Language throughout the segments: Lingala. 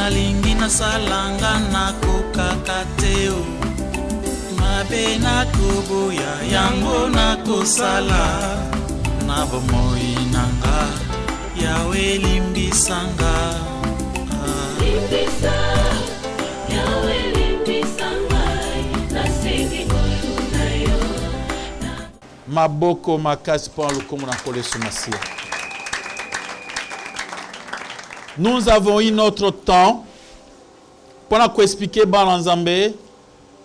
nalingi nasalanga nakokaka te o mabe nakoboya yango nakosala na bomoi nanga yawe limbisanga limbisa yawe limbisanga nasengi ngolu na yo maboko makasi pour le komona kole sumasia. Nous avons eu notre temps pour expliquer Balanzambé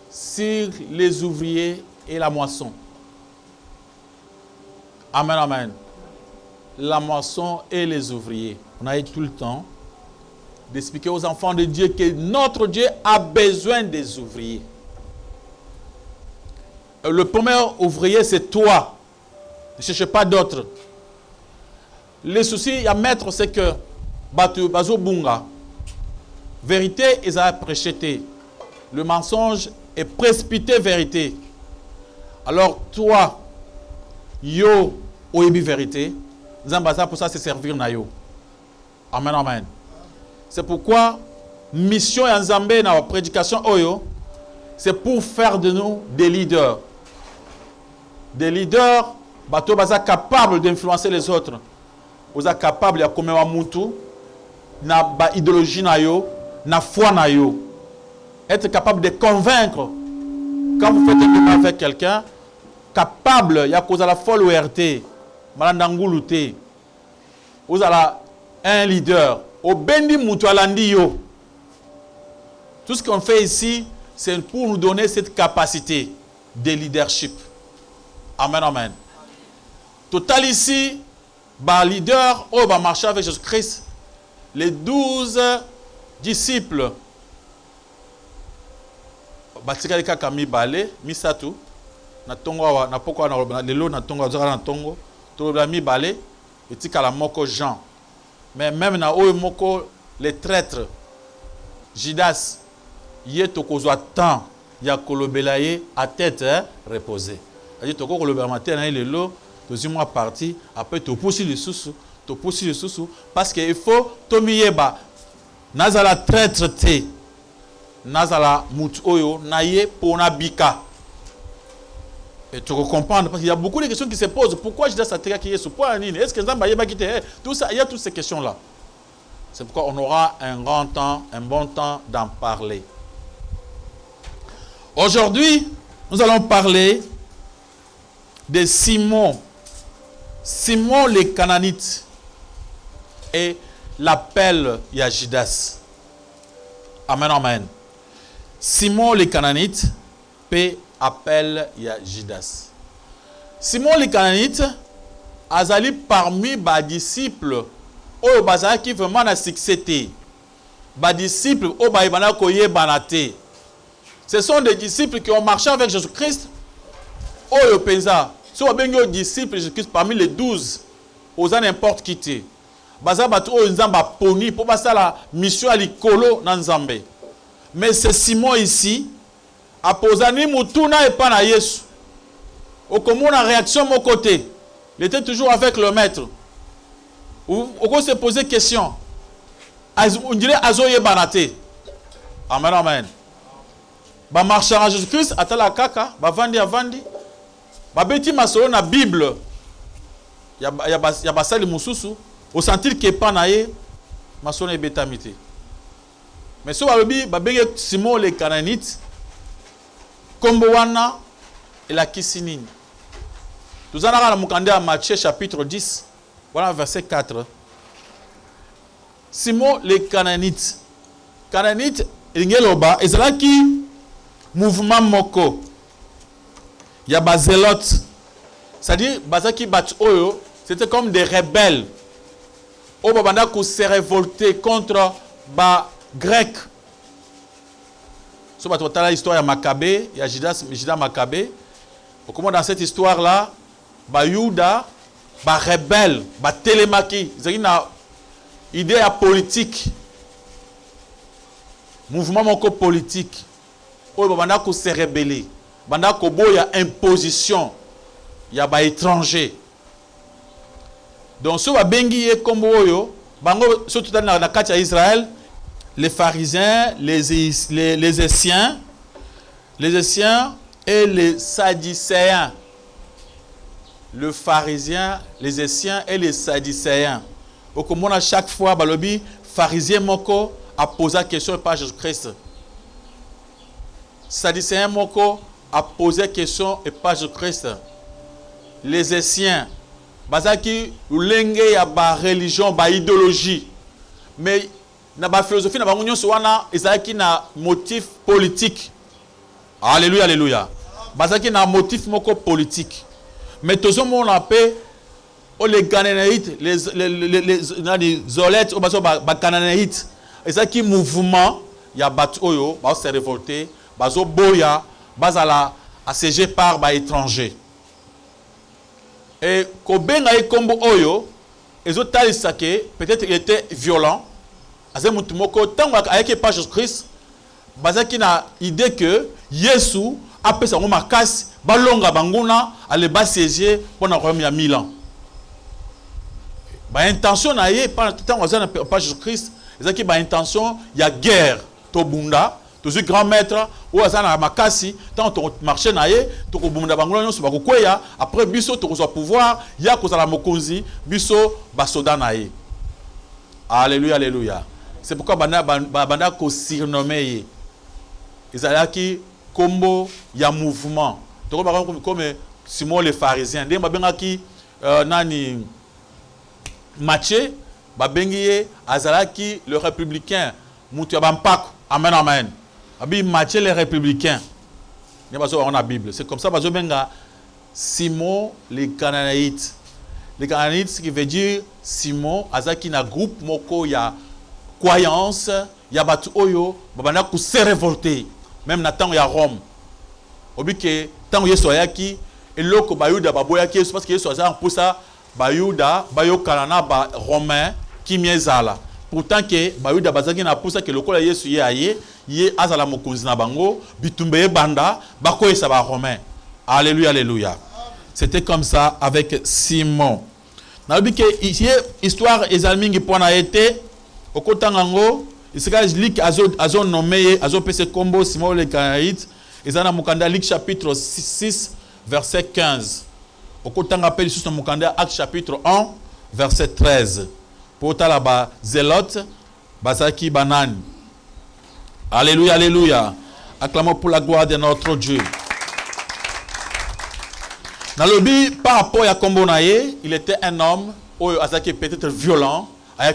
sur les ouvriers et la moisson. Amen, amen. La moisson et les ouvriers. On a eu tout le temps d'expliquer aux enfants de Dieu que notre Dieu a besoin des ouvriers. Le premier ouvrier, c'est toi. Ne cherche pas d'autres. Le souci à mettre, c'est que Bazo Bunga, vérité ils ont préchété. Le mensonge est précipité vérité. Alors toi, yo, oyebi vérité, Zambaza pour ça c'est servir na yo. Amen, amen. C'est pourquoi mission en Zambé na prédication oyo, c'est pour faire de nous des leaders. Des leaders, bato baza capable d'influencer les autres. Vous êtes capable de commettre mutu. Na ba idéologie na yo, na foi na yo. Être capable de convaincre. Quand vous faites un débat avec quelqu'un, capable, ya cause la folle ORT, malandanguluté. Vous avez un leader. Au bendi mutu alandi yo. Tout ce qu'on fait ici, c'est pour nous donner cette capacité de leadership. Amen, amen. Total ici, ba leader, oh va marcher avec Jésus-Christ. Les 12 disciples, batika leka kami balé, misatu, na tongo na poko na lelo na tongo zara na tongo, to la mi balé, etika la moko Jean. Mais même na oyo moko les traîtres, Judas, yé tokozwa temps ya kolobelaye à tête reposée. C'est-à-dire toko kolobela matin na lelo, deuxième mois parti, après to poussi le sous. To poussi le sous parce qu'il faut tomiyeba nazala traître te nazala mut oyo naye pona bika et tu comprendre parce qu'il y a beaucoup de questions qui se posent. Pourquoi je dois s'attirer qui est ce point nini est-ce que nzamba yeba kite tout ça, il y a toutes ces questions là. C'est pourquoi on aura un grand temps, un bon temps d'en parler. Aujourd'hui, nous allons parler de Simon les Canaanites et l'appel à Judas. Amen, amen. Simon les Canaanites et appel à Judas. Simon les Canaanites azali parmi les disciples oyo bazali qui vraiment na succès te. Les disciples oyo baibana koyebana te. Ce sont des disciples qui ont marché avec Jésus-Christ. Oyo penza si on a des disciples Jésus-Christ parmi les 12, aux n'importe qui te. Baza batu o nzamba poni pour passer la mission à l'ikolo na nzambe. Mais c'est Simon ici a posé ni mutuna et pas na Yesu. Au comment la réaction mon côté. Il était toujours avec le maître. Au quoi se poser question. On dirait azoye banate. Amen, amen. Ba marcher à Jésus-Christ atala kaka, ba vandi avandi. Babeti masolo na Bible. Ya basali mususu. Au sentir que pas naé, masolo e betamité. Mais so balobi babenge Simon les Canaanites. Kombo wana et la kisinini. Nous allons à Mukande à Matthieu chapitre 10. Voilà verset 4. Simon les Canaanites. Canaanites, ingeloba, ezalaki mouvement moko. Il y a des zélotes. C'est-à-dire, bazaki bat oyo, c'était comme des rebelles. Au babanda qui se révolté contre les Grecs. So batotala l'histoire de Maccabée, il y a Judas Maccabée. Comment dans cette histoire-là, ba Yuda, ba rebelle, ba télémaki, ils ont une idée politique. Mouvement moko politique. Oyo babanda qui se rebelle. Banda kobo ya imposition ya ba étranger. Donc so ba bengi ye kombo oyo bango surtout na kati ya Israël les pharisiens, les Essiens et les Sadducéens. Le pharisien, les Essiens et les Sadducéens. Au comment à chaque fois, balobi, pharisien moko a posé la question par Jésus-Christ. Sadducéen moko a posé la question par Jésus-Christ. Les Essiens, bazaki ulenge ya ba religion, ba idéologie. Mais na ba philosophie na ba union soana ezaki na motif politique. Alléluia, alléluia. Bazaki na motif moko politique. Mais tout le monde a paix. Les Cananéites, les Zolettes, les Cananéites, et ça qui mouvement, il y a battu oyo, bah se révolter, bah zo boya, bah ala assiégé par bah étrangers. Et kobenga e kombo oyo, et zo talisake, peut-être il était violent. Azé mutumoko tango avec pas Jésus-Christ, bah ça qui na idée que Yesu après ça on marcasse, bah longa banguna, aller bas siéger pendant royaume il y a 1000 ans. Ba intention na ye pas tant pas Jésus-Christ, ezaki ba intention il y a guerre to bunda to ce grand maître ou azana makasi tant to marché na ye to ko bunda bangolo nyonso ba ko kweya après biso to ko so pouvoir ya ko sala mokonzi biso ba soda na ye. Alléluia, alléluia. C'est pourquoi banda ko surnommé ye. Ezalaki kombo ya mouvement. To ko ba comme Simon les pharisiens ndé ba bengaki nani Matthieu, babengiye azalaki le républicain, mutu bampako. Amen, amen. Abi Matthieu les républicains. Ne pas on a Bible. C'est comme ça bazo benga Simon les Cananéites. Les Cananéites, ce qui veut dire Simon azaki na groupe moko ya croyance, ya batu oyo, babana ku se révolter. Même na temps ya Rome. Obi ke temps yeso yaki eloko bayuda baboyaki parce que yeso azan pour ça Bayuda, Bayo Kanana, ba Romain, qui miezala. Pourtant que Bayuda bazaki na poussa que le kola yesu ye azala mokonzi na bango, bitumbe banda, bako esa ba Romain. Alléluia, alléluia. C'était comme ça avec Simon. Na bi que ici histoire ezalmingi pona été au kotangango, isika lik azo nommé azo pese combo Simon le Cananéite, ezana mukanda Luc chapitre 6 verset 15. Au côté rappel sur mon candidat Acte chapitre 1 verset 13. Pour talaba zélote basaki banane. Alléluia, alléluia. Acclamons pour la gloire de notre Dieu. Dans le but par rapport à Kombonaye, il était un homme qui peut-être violent,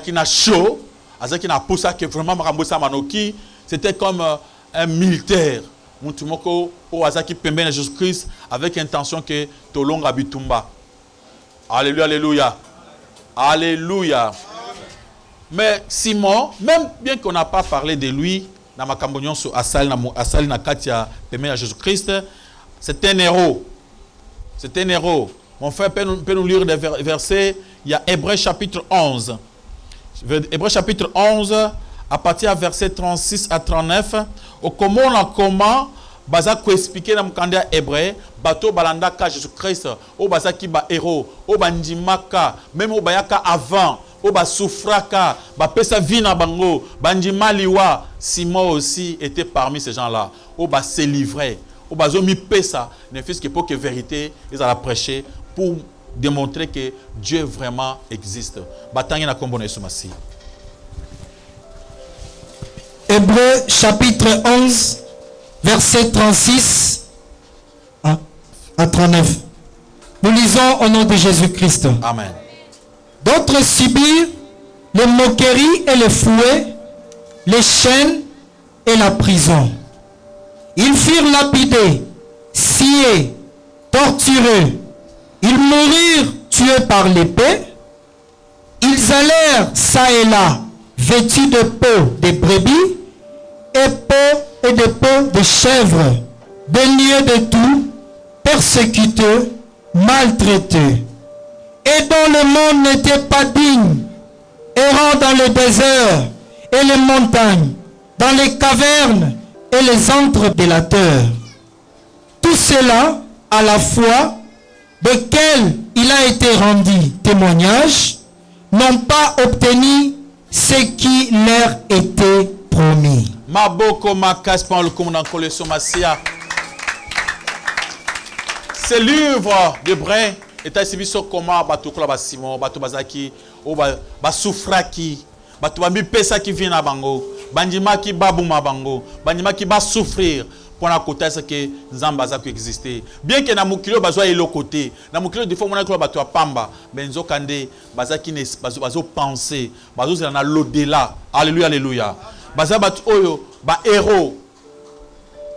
qui n'a chaud, qui n'a poussé que vraiment Marambosa Manoki, c'était comme un militaire. Mutumoko o azaki pembe na Jésus-Christ avec intention que tolonga bitumba. Alléluia, alléluia. Alléluia. Mais Simon, même bien qu'on n'a pas parlé de lui dans ma cambonion sur Asal na Katia pembe na Jésus-Christ, c'est un héros. C'est un héros. Mon frère peut nous lire des versets, il y a Hébreux chapitre 11. Hébreux chapitre 11 à partir du verset 36 à 39, au comment baza ko expliquer na mukanda hébreu bato balanda ka Jésus-Christ o baza ki ba héros o bandimaka même o bayaka avant o ba souffraka ba pesa vie na bango bandima liwa. Simon aussi était parmi ces gens-là o ba se livrer o bazo mi pesa ne fils que pour que vérité ils allaient prêcher pour démontrer que Dieu vraiment existe. Batangi na kombo na Yesu Masi. Hébreux chapitre 11, verset 36 à 39. Nous lisons au nom de Jésus-Christ. Amen. D'autres subirent les moqueries et les fouets, les chaînes et la prison. Ils furent lapidés, sciés, torturés. Ils moururent tués par l'épée. Ils allèrent çà et là, vêtus de peau de brebis et de peau de chèvre, dénués de tout, persécutés, maltraités, et dont le monde n'était pas digne, errant dans le désert et les montagnes, dans les cavernes et les antres de la terre. Tout cela à la fois, desquels il a été rendu témoignage, n'ont pas obtenu ce qui leur était promis. Maboko makaspan le commandant le somasia. Ce livre de Brun est assis sur comment bateau kola basimo, bateau bazaki, ou ba souffraki, bateau ba mi pesa qui vient à bango, bandima qui babuma bango, bandima qui va souffrir. Pour la côté c'est que Zambaza qui existait. Bien que na mukilo bazwa elo côté, na mukilo des fois on a que bateau pamba, benzo kande bazaki ne bazo penser, bazo na l'au-delà. Alléluia alléluia. Baza bat oyo ba héros.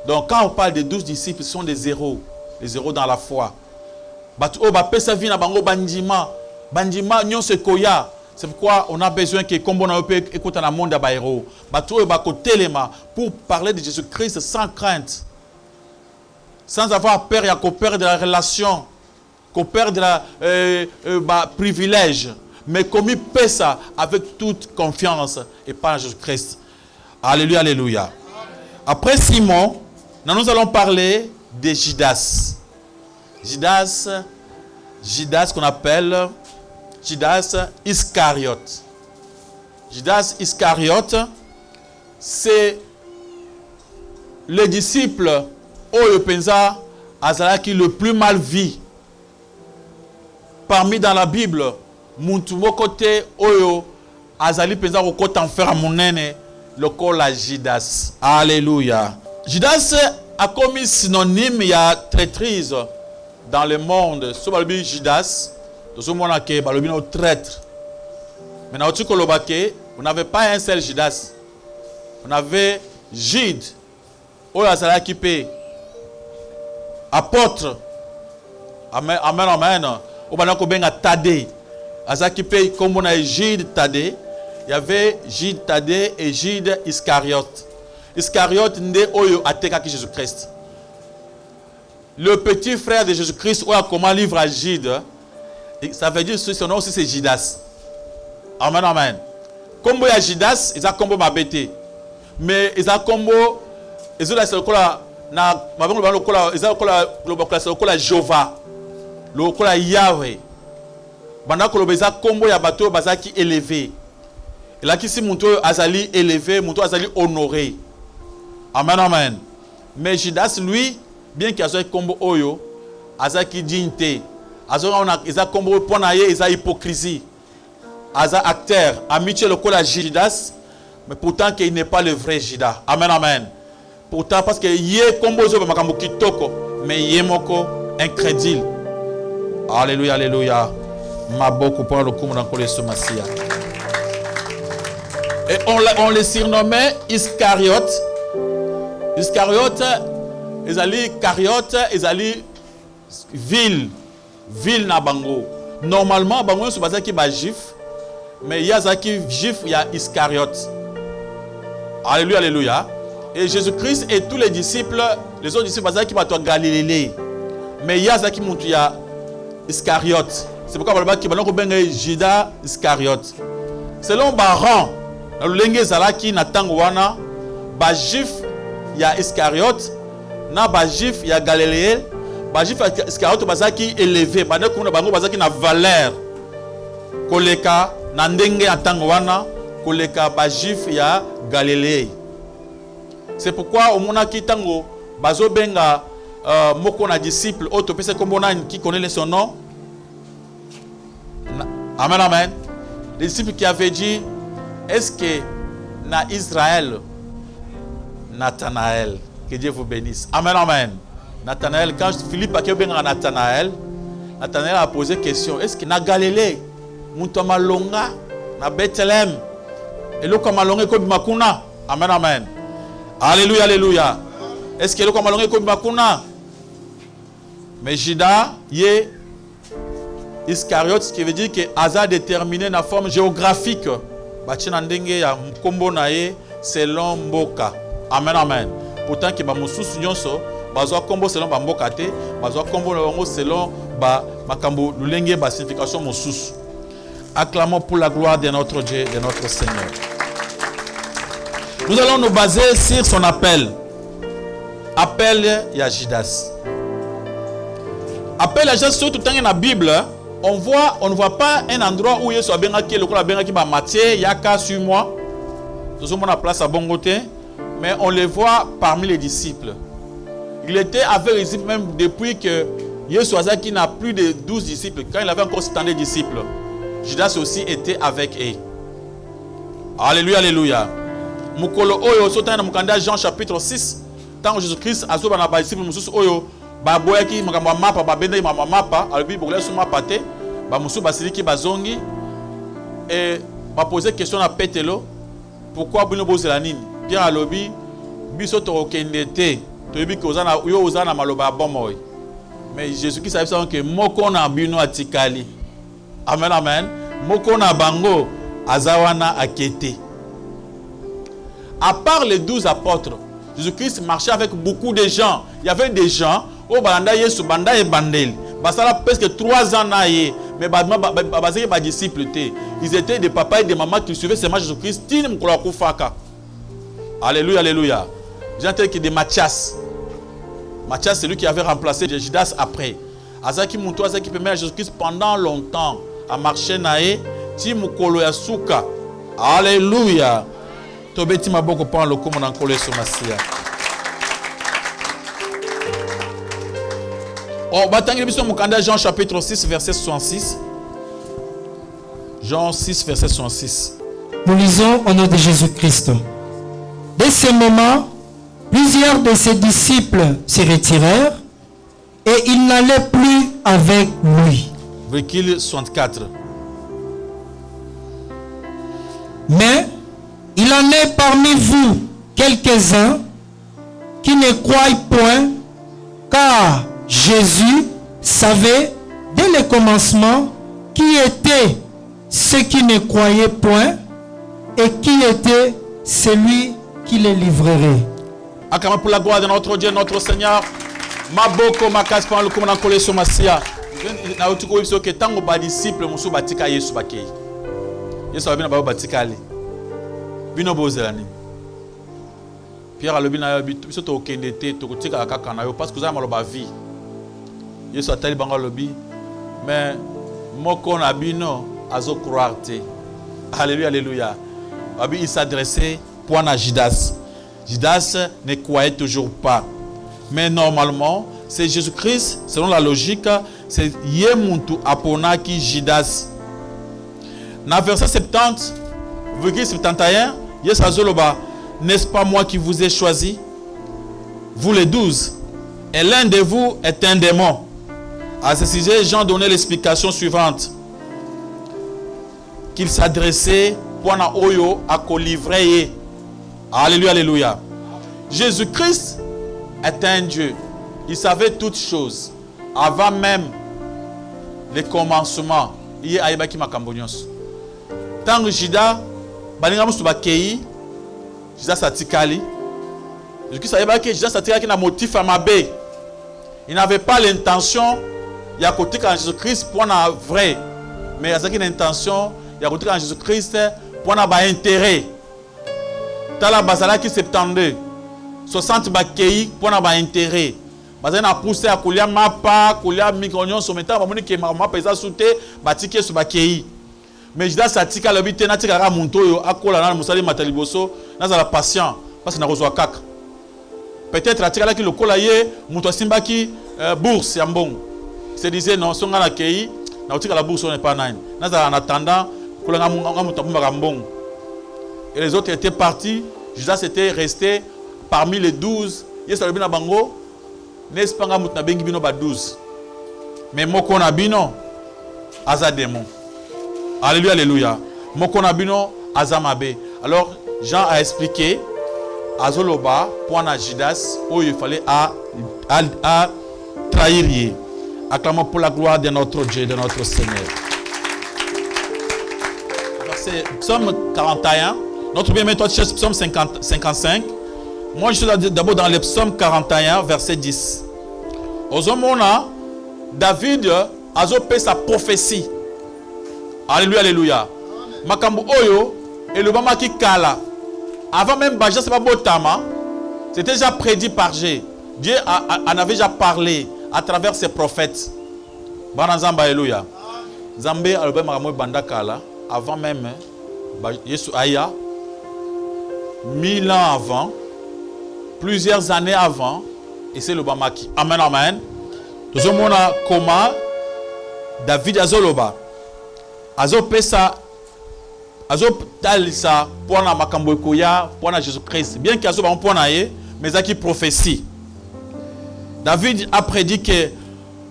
Donc quand on parle des 12 disciples, ce sont des héros, les héros dans la foi. Bat o ba pesa vie na bango bandima, bandima nyon se koya. C'est pourquoi on a besoin que comme on a pu écouter dans le monde des héros, pour parler de Jésus-Christ sans crainte, sans avoir peur, il y a qu'au peur de la relation, qu'au peur de la privilège, mais comme il paie ça avec toute confiance et par Jésus-Christ. Alléluia, alléluia. Après Simon, nous allons parler de Judas. Judas qu'on appelle Judas Iscariote. Judas Iscariote, c'est le disciple Oyo Penza Azalaki le plus mal vu. Parmi dans la Bible, Muntumo côté Oyo Azali Penza au côté enfer monene le col à Judas. Alléluia. Judas a commis synonyme, il y a traîtrise dans le monde. Sur le Judas, tout ce monde a été traître. Maintenant, on n'avait pas un seul Judas. On avait Jude, Oyazala Kipé, apôtre. Amen, amen, amen. On a Tadé. Azakipé, comme on a Jude Tadé, il y avait Jude Tadé et Jude Iscariote. Iscariote n'est Oyo Ateka Jésus-Christ. Le petit frère de Jésus-Christ, Oya comment livre à Jude. Ça veut dire que son nom aussi c'est Judas. Amen, amen. Comme il y a Judas, il y a combo ma bête. Mais il y a combo, il y a le Jova, le Yahweh. Pendant que il y a combo, il y a bateau qui élevé. Et là, qui si mon tour azali élevé, mon tour azali honoré. Amen, amen. Mais Judas, lui, bien qu'il y ait un combo oyo, azaki dignité. Ils ont combo pour naïe, ils ont hypocrisie. Ils ont acteur, amitié le col à Judas, mais pourtant qu'il n'est pas le vrai Judas. Amen, amen. Pourtant, parce que yé combo zo makambo kitoko, mais yé moko incrédule. Alléluia, alléluia. Ma beaucoup pour le coup dans le somasia. Et on les surnommait Iscariote. Iscariote, ils allaient cariote, ils allaient ville na bango. Normalement, bango c'est pas qui ba juif, mais il y a zaki juif, il y a Iscariote. Alléluia, alléluia. Et Jésus-Christ et tous les disciples, les autres disciples, qui va Galilée. Mais il y a zaki montu il y a Iscariote. C'est pourquoi on va dire que Judas Iscariote. Selon Baran, le lengue zalaki na tangwana, ba juif il y a Iscariote, na ba juif il y a Galilée. Bajif Iscariote bazaki élevé, bande kuna bango bazaki na valeur. Koleka na ndenge atango wana, koleka bajif ya Galilée. C'est pourquoi au mona kitango bazo benga moko na disciple auto pese kombona qui connaît son nom. Amen, amen. Les disciples qui avaient dit, est-ce que na Israël, Nathanaël, que Dieu vous bénisse. Amen, amen. Nathanaël, quand Philippe a dit à Nathanaël, Nathanaël a posé une question. Est-ce que na Galilée, Moutama Longa, na Bethléem, et le Kamalonga ko bimakuna? Amen, amen. Alléluia, alléluia. Est-ce que le Kamalonga ko bimakuna? Mais Judas, yé Iscariote, ce qui veut dire que Asa déterminé na forme géographique. Bachina ndenge ya mkombo na ye selon mboka. Amen, amen. Pourtant que ba mususu nyonso bazwa kombo selon ba mboka te, bazwa kombo na bango selon ba makambo lulenge ba signification mususu. Acclamons pour la gloire de notre Dieu, de notre Seigneur. Nous allons nous baser sur son appel. Appel ya Judas. Appel à Judas surtout dans la Bible. On ne voit pas un endroit où Yesu a bien qui le a bien qui ba Matthieu yaka sur moi. Tout le monde a place à bon côté, mais on les voit parmi les disciples. Il était avec les disciples même depuis que Jésus qui n'a plus de 12 disciples. Quand il avait encore 70 disciples, Judas aussi était avec eux. Alléluia, alléluia. Mukolo oyo sota na mukanda Jean chapitre 6. Tant que Jésus-Christ a soba na ba disciples mususu oyo ba boyaki makambo mapa ba benda mapa alobi bokole suma pate ba musu basiliki bazongi et ba poser question na Petelo pourquoi bino bozela nini Pierre alobi biso to okendete to yebi ko ozana yo ozana maloba bomoy mais Jésus-Christ a dit que moko na bino atikali. Amen amen. Moko na bango azawana akete. À part les 12 apôtres, Jésus-Christ marchait avec beaucoup de gens. Il y avait des gens au Balanda Yesu Banda et Bandel. Basala presque 3 ans naïe. Mais basé les disciples ils étaient des papas et des mamans qui suivaient seulement Jésus-Christ. Alléluia, alléluia. J'ai tel que des Mathias. Mathias, c'est lui qui avait remplacé Judas après. Azaki Moutou, Azaki permet à Jésus-Christ pendant longtemps à marcher naïe. Timukolo Yasuka. Alléluia. Tobeti maboko pan le comme on collé sur Massia. Oh, batangi biso mukanda Jean chapitre 6 verset 66. Jean 6 verset 66. Nous lisons au nom de Jésus-Christ. Dès ce moment, plusieurs de ses disciples se retirèrent et ils n'allaient plus avec lui. Verset 64. Mais il en est parmi vous quelques-uns qui ne croient point, car Jésus savait dès le commencement qui était ceux qui ne croyaient point et qui était celui qui les livrerait. Akama pour la gloire de notre Dieu, notre Seigneur. Maboko makas pan le comme on collé sur Massia. Na utuko biso ke tango ba disciple musu batika Yesu bakei. Yesu abina ba batika ali. Bino bozelani. Pierre alobi na yo biso to okendete to kotika kaka na yo parce que za maloba vie. Yesu atali bango lobi mais moko na bino azo croire te. Alléluia, alléluia. Abi il s'adressait point à Judas. Judas ne croyait toujours pas. Mais normalement, c'est Jésus-Christ, selon la logique, c'est Yemuntu aponaki Judas. Dans verset 70, verset 71, Yesu azoloba, n'est-ce pas moi qui vous ai choisi? Vous les 12. Et l'un de vous est un démon. À ce sujet, Jean donnait l'explication suivante. Qu'il s'adressait pour na oyo à colivrer. Alléluia, alléluia. Jésus-Christ est un Dieu. Il savait toutes choses. Avant même le commencement. Il y a Aïbaki Makambonyos. Tant que Jida, Balingamus Bakei, Jida Satikali, Jésus-Christ savait que Jida Satikali n'a motif à Mabé. Il n'avait pas l'intention, il y a côté quand Jésus-Christ pour na vrai. Mais il y a une intention, il y a côté quand Jésus-Christ pour na ba intérêt. Tala Bazala qui 72. 60 bakei pour na ba intérêt. Bazana a poussé à couler mapa, couler micronion sur métal, bamoni ke mapa eza souté, batike sur bakei. Mais Judas satika lobi tena tika ka muntoyo akola na musali mataliboso, na za la patient parce que na kozwa kaka. Peut-être atika la ki lokola ye, muto simbaki bourse ya mbongo. Se disait non, songa na kei, na utika la bourse on n'est pas nine. Na za en attendant kola nga muto mbaka mbongo. Et les autres étaient partis, Judas était resté parmi les 12. Yesu alobina bango, n'est-ce pas nga mutu na bengi bino ba 12. Mais moko na bino aza démon. Alléluia, alléluia. Moko na bino aza mabe. Alors Jean a expliqué azoloba pour na Judas où il fallait à trahir. Acclamons pour la gloire de notre Dieu, de notre Seigneur. Verset Psaume 41. Notre bien toi cherche Psaume 55. Moi, je suis d'abord dans le Psaume 41, verset 10. Ozomona, David a fait sa prophétie. Alléluia, alléluia. Makambu Oyo et le Bama qui kala. Avant même Baja, c'est pas Botama. C'était déjà prédit par Dieu. Dieu en avait déjà parlé à travers ses prophètes. Banazamba, alléluia. Zambé, alobé Makamou Banda Kala. Avant même, Yesu Aya. 1000 ans avant, plusieurs années avant, et c'est le Bamaki. Amen, amen. Nous avons comment David Azoloba. Azopesa, Azotalisa, pour la Makambo Koya, pour Jésus-Christ. Bien qu'il y ait un point, mais il y a prophétie. David a prédit que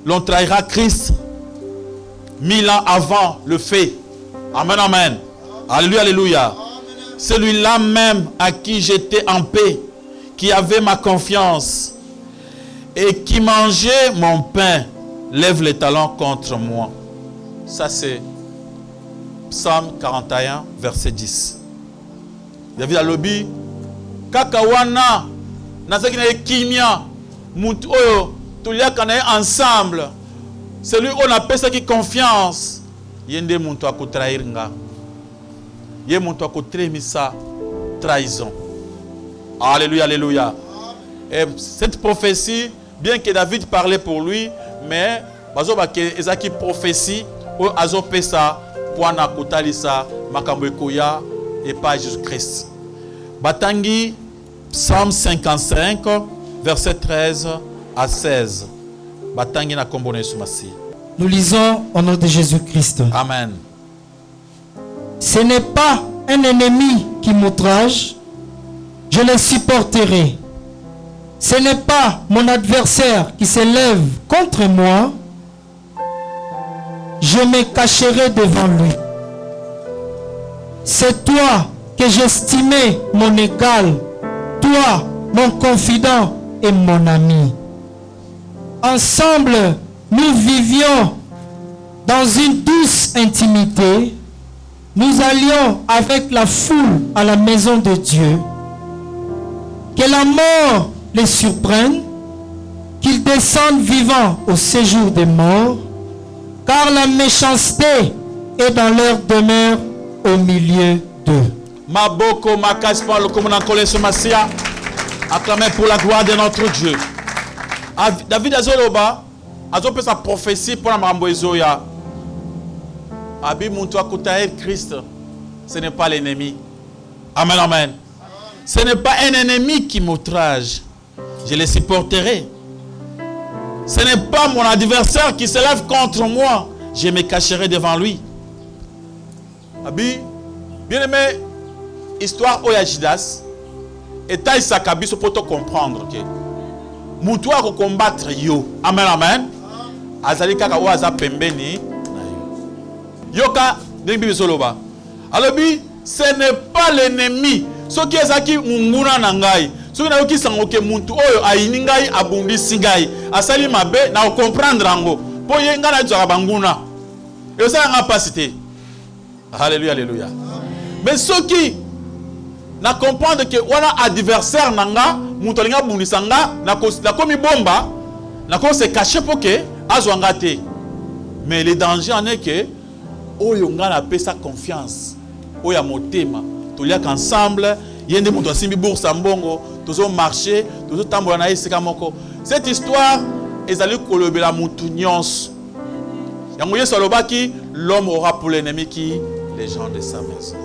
l'on trahira Christ 1000 ans avant le fait. Amen, amen. Alléluia, alléluia. Celui-là même à qui j'étais en paix, qui avait ma confiance et qui mangeait mon pain, lève les talons contre moi. Ça c'est Psaume 41, verset 10. David a lobby. Kakawana, nazaki na kimia, mutu oyo, tulia kana ensemble. Celui où on appelle ça qui confiance. Yende muntu akutrahir nga. Yé muntu akutremisa trahison. Alléluia, alléluia. Et cette prophétie, bien que David parlait pour lui, mais bazoba ke ezaki prophétie o azopesa poana kutalisa makambo ekoya et pas Jésus-Christ. Batangi Psaume 55 verset 13 à 16. Batangi na kombo na Yesu Masi. Nous lisons au nom de Jésus-Christ. Amen. Ce n'est pas un ennemi qui m'outrage, je le supporterai. Ce n'est pas mon adversaire qui s'élève contre moi, je me cacherai devant lui. C'est toi que j'estimais mon égal, toi, mon confident et mon ami. Ensemble, nous vivions dans une douce intimité. Nous allions avec la foule à la maison de Dieu. Que la mort les surprenne, qu'ils descendent vivants au séjour des morts, car la méchanceté est dans leur demeure au milieu d'eux. Maboko makaspa le commandant Koleso Masia, acclamé pour la gloire de notre Dieu. David Azoloba, Azopé sa prophétie pour la Mamboezoya. Abi muntu akutaer Christ, ce n'est pas l'ennemi. Amen, amen. Ce n'est pas un ennemi qui m'outrage. Je le supporterai. Ce n'est pas mon adversaire qui se lève contre moi. Je me cacherai devant lui. Abi, bien aimé, histoire Oya Judas, et taille sa cabine pour te comprendre que Moutoua ko combattre yo. Amen, amen. Azali kaka o aza pembeni. Yoka dengi soloba. Alors ce n'est pas l'ennemi. Ce qui est qui munguna nangai. Ce qui n'a qui sangoke muntu oyo ainingai abundi singai. Asali mabe na comprendre ango. Po yenga na tsoka banguna. Et ça n'a pas cité. Alléluia, alléluia. Mais ce qui na comprendre que wana adversaire nanga muntu linga bundi sanga na komi bomba na ko se cacher pour que azwanga te. Mais le danger en est que oyo nga na pesa confiance oya motema toliaka ensemble yende mutu asimbi boursa mbongo tozo marcher tozo tambola na esika moko. Cette histoire ezali kolobela mutu nyonso yango Yesu alobaki l'homme aura pour l'ennemi qui les gens de sa maison.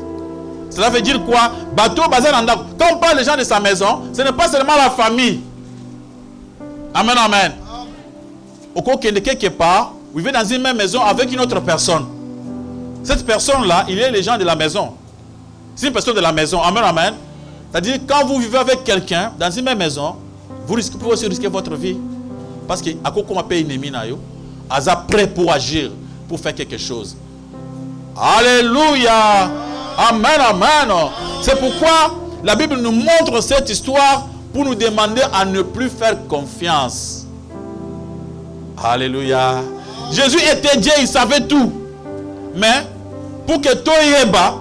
Cela veut dire quoi? Bateau bazalanda. Quand on parle des gens de sa maison, ce n'est pas seulement la famille. Amen, amen. Au cours de quelque part, vous vivez dans une même maison avec une autre personne. Cette personne-là, il est les gens de la maison. C'est une personne de la maison. Amen, amen. C'est-à-dire, quand vous vivez avec quelqu'un dans une même maison, vous pouvez aussi risquer votre vie. Parce que, à quoi on appelle ennemi, vous êtes prêt pour agir, pour faire quelque chose. Alléluia. Amen, amen. C'est pourquoi la Bible nous montre cette histoire pour nous demander à ne plus faire confiance. Alléluia. Jésus était Dieu, il savait tout. Mais pour que toi yeba,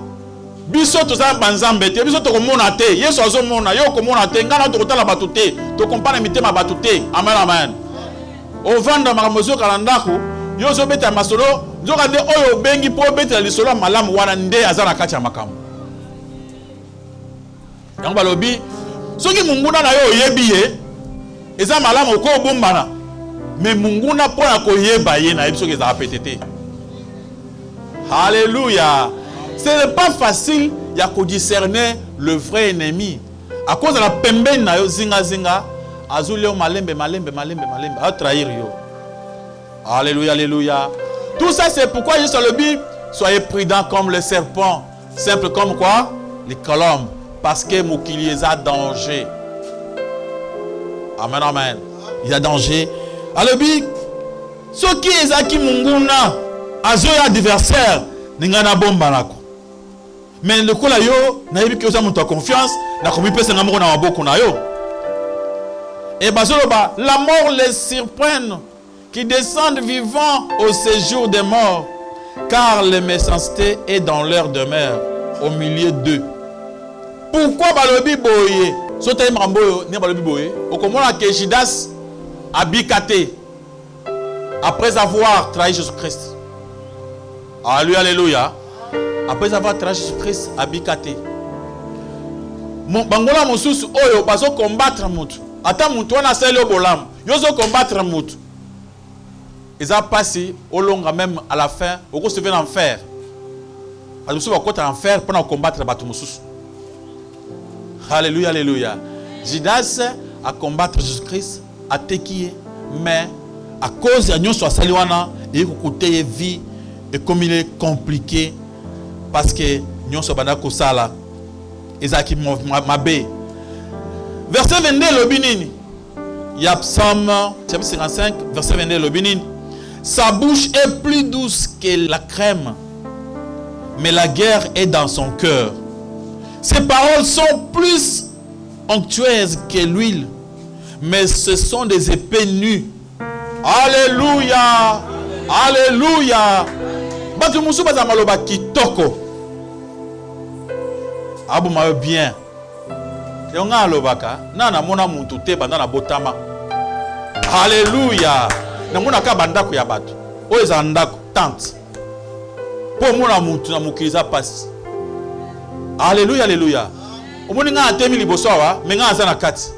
biso to sa banzambe te, biso to komona te, Yesu azomona, yo komona te, ngana to kotala batute, to kompana mitema batute. Amen, amen. O vanda makamozo kalandako, yo zo beta masolo, zo kande oyo bengi po beta lisolo malamu wana nde azana kati ya makamu. Yango balobi, soki munguna na yo yebi ye, eza malamu ko bombana. Mais munguna pona ko yeba ye na yebi soki za petete. Alléluia. Ce n'est pas facile de discerner le vrai ennemi. À cause de la pembe na yo zinga zinga, azulio malembe, a trahir yo. Alléluia, alléluia. Tout ça c'est pourquoi Jésus le dit, soyez prudents comme le serpent, simple comme quoi? Les colombes, parce que mokili y a danger. Amen, amen. Il y a danger. Alors, ceux qui sont qui munguna, azo ya adversaire, n'ingana bomba nako. Mais le coup là yo, na yebi que vous avez confiance, na komi pesa ngamoko na maboko na yo. Et bazoloba, la mort les surprenne, qui descendent vivants au séjour des morts, car la méchanceté est dans leur demeure, au milieu d'eux. Pourquoi balobi boye? Sote mramboyo, ne balobi boye. Okomona que Judas a bicate après avoir trahi Jésus-Christ. Alléluia, alléluia. Après avoir trahi Jésus-Christ, a bicate. Bangola mosusu oyo bazo combattre mutu. Ata mutu wana sele obolam. Yozo combattre mutu. Ils ont passé au long même à la fin, au cours de l'enfer. Parce que vous avez un enfer pour combattre les bateaux. Alléluia, alléluia. Judas a combattre Jésus-Christ, a tekié, mais à cause de nous sur Saliwana, il a coûté vie et comme il est compliqué parce que nous sommes dans sala. Isaac Mabé. Verset 22 le binini. Il y a Psaume 55 verset 22 le binini. Sa bouche est plus douce que la crème, mais la guerre est dans son cœur. Ses paroles sont plus onctueuses que l'huile, mais ce sont des épées nues. Alléluia! Alléluia! Batu musu baza maloba kitoko. Abu ma bien. Yonga alobaka na na mona muntu te banda na botama. Alléluia! Na mona ka bandako ya batu. O eza ndako tante. Po mona muntu na mukiliza passe. Alléluia, alléluia. Omoni nga atemi liboso wa, mais nga aza na kati.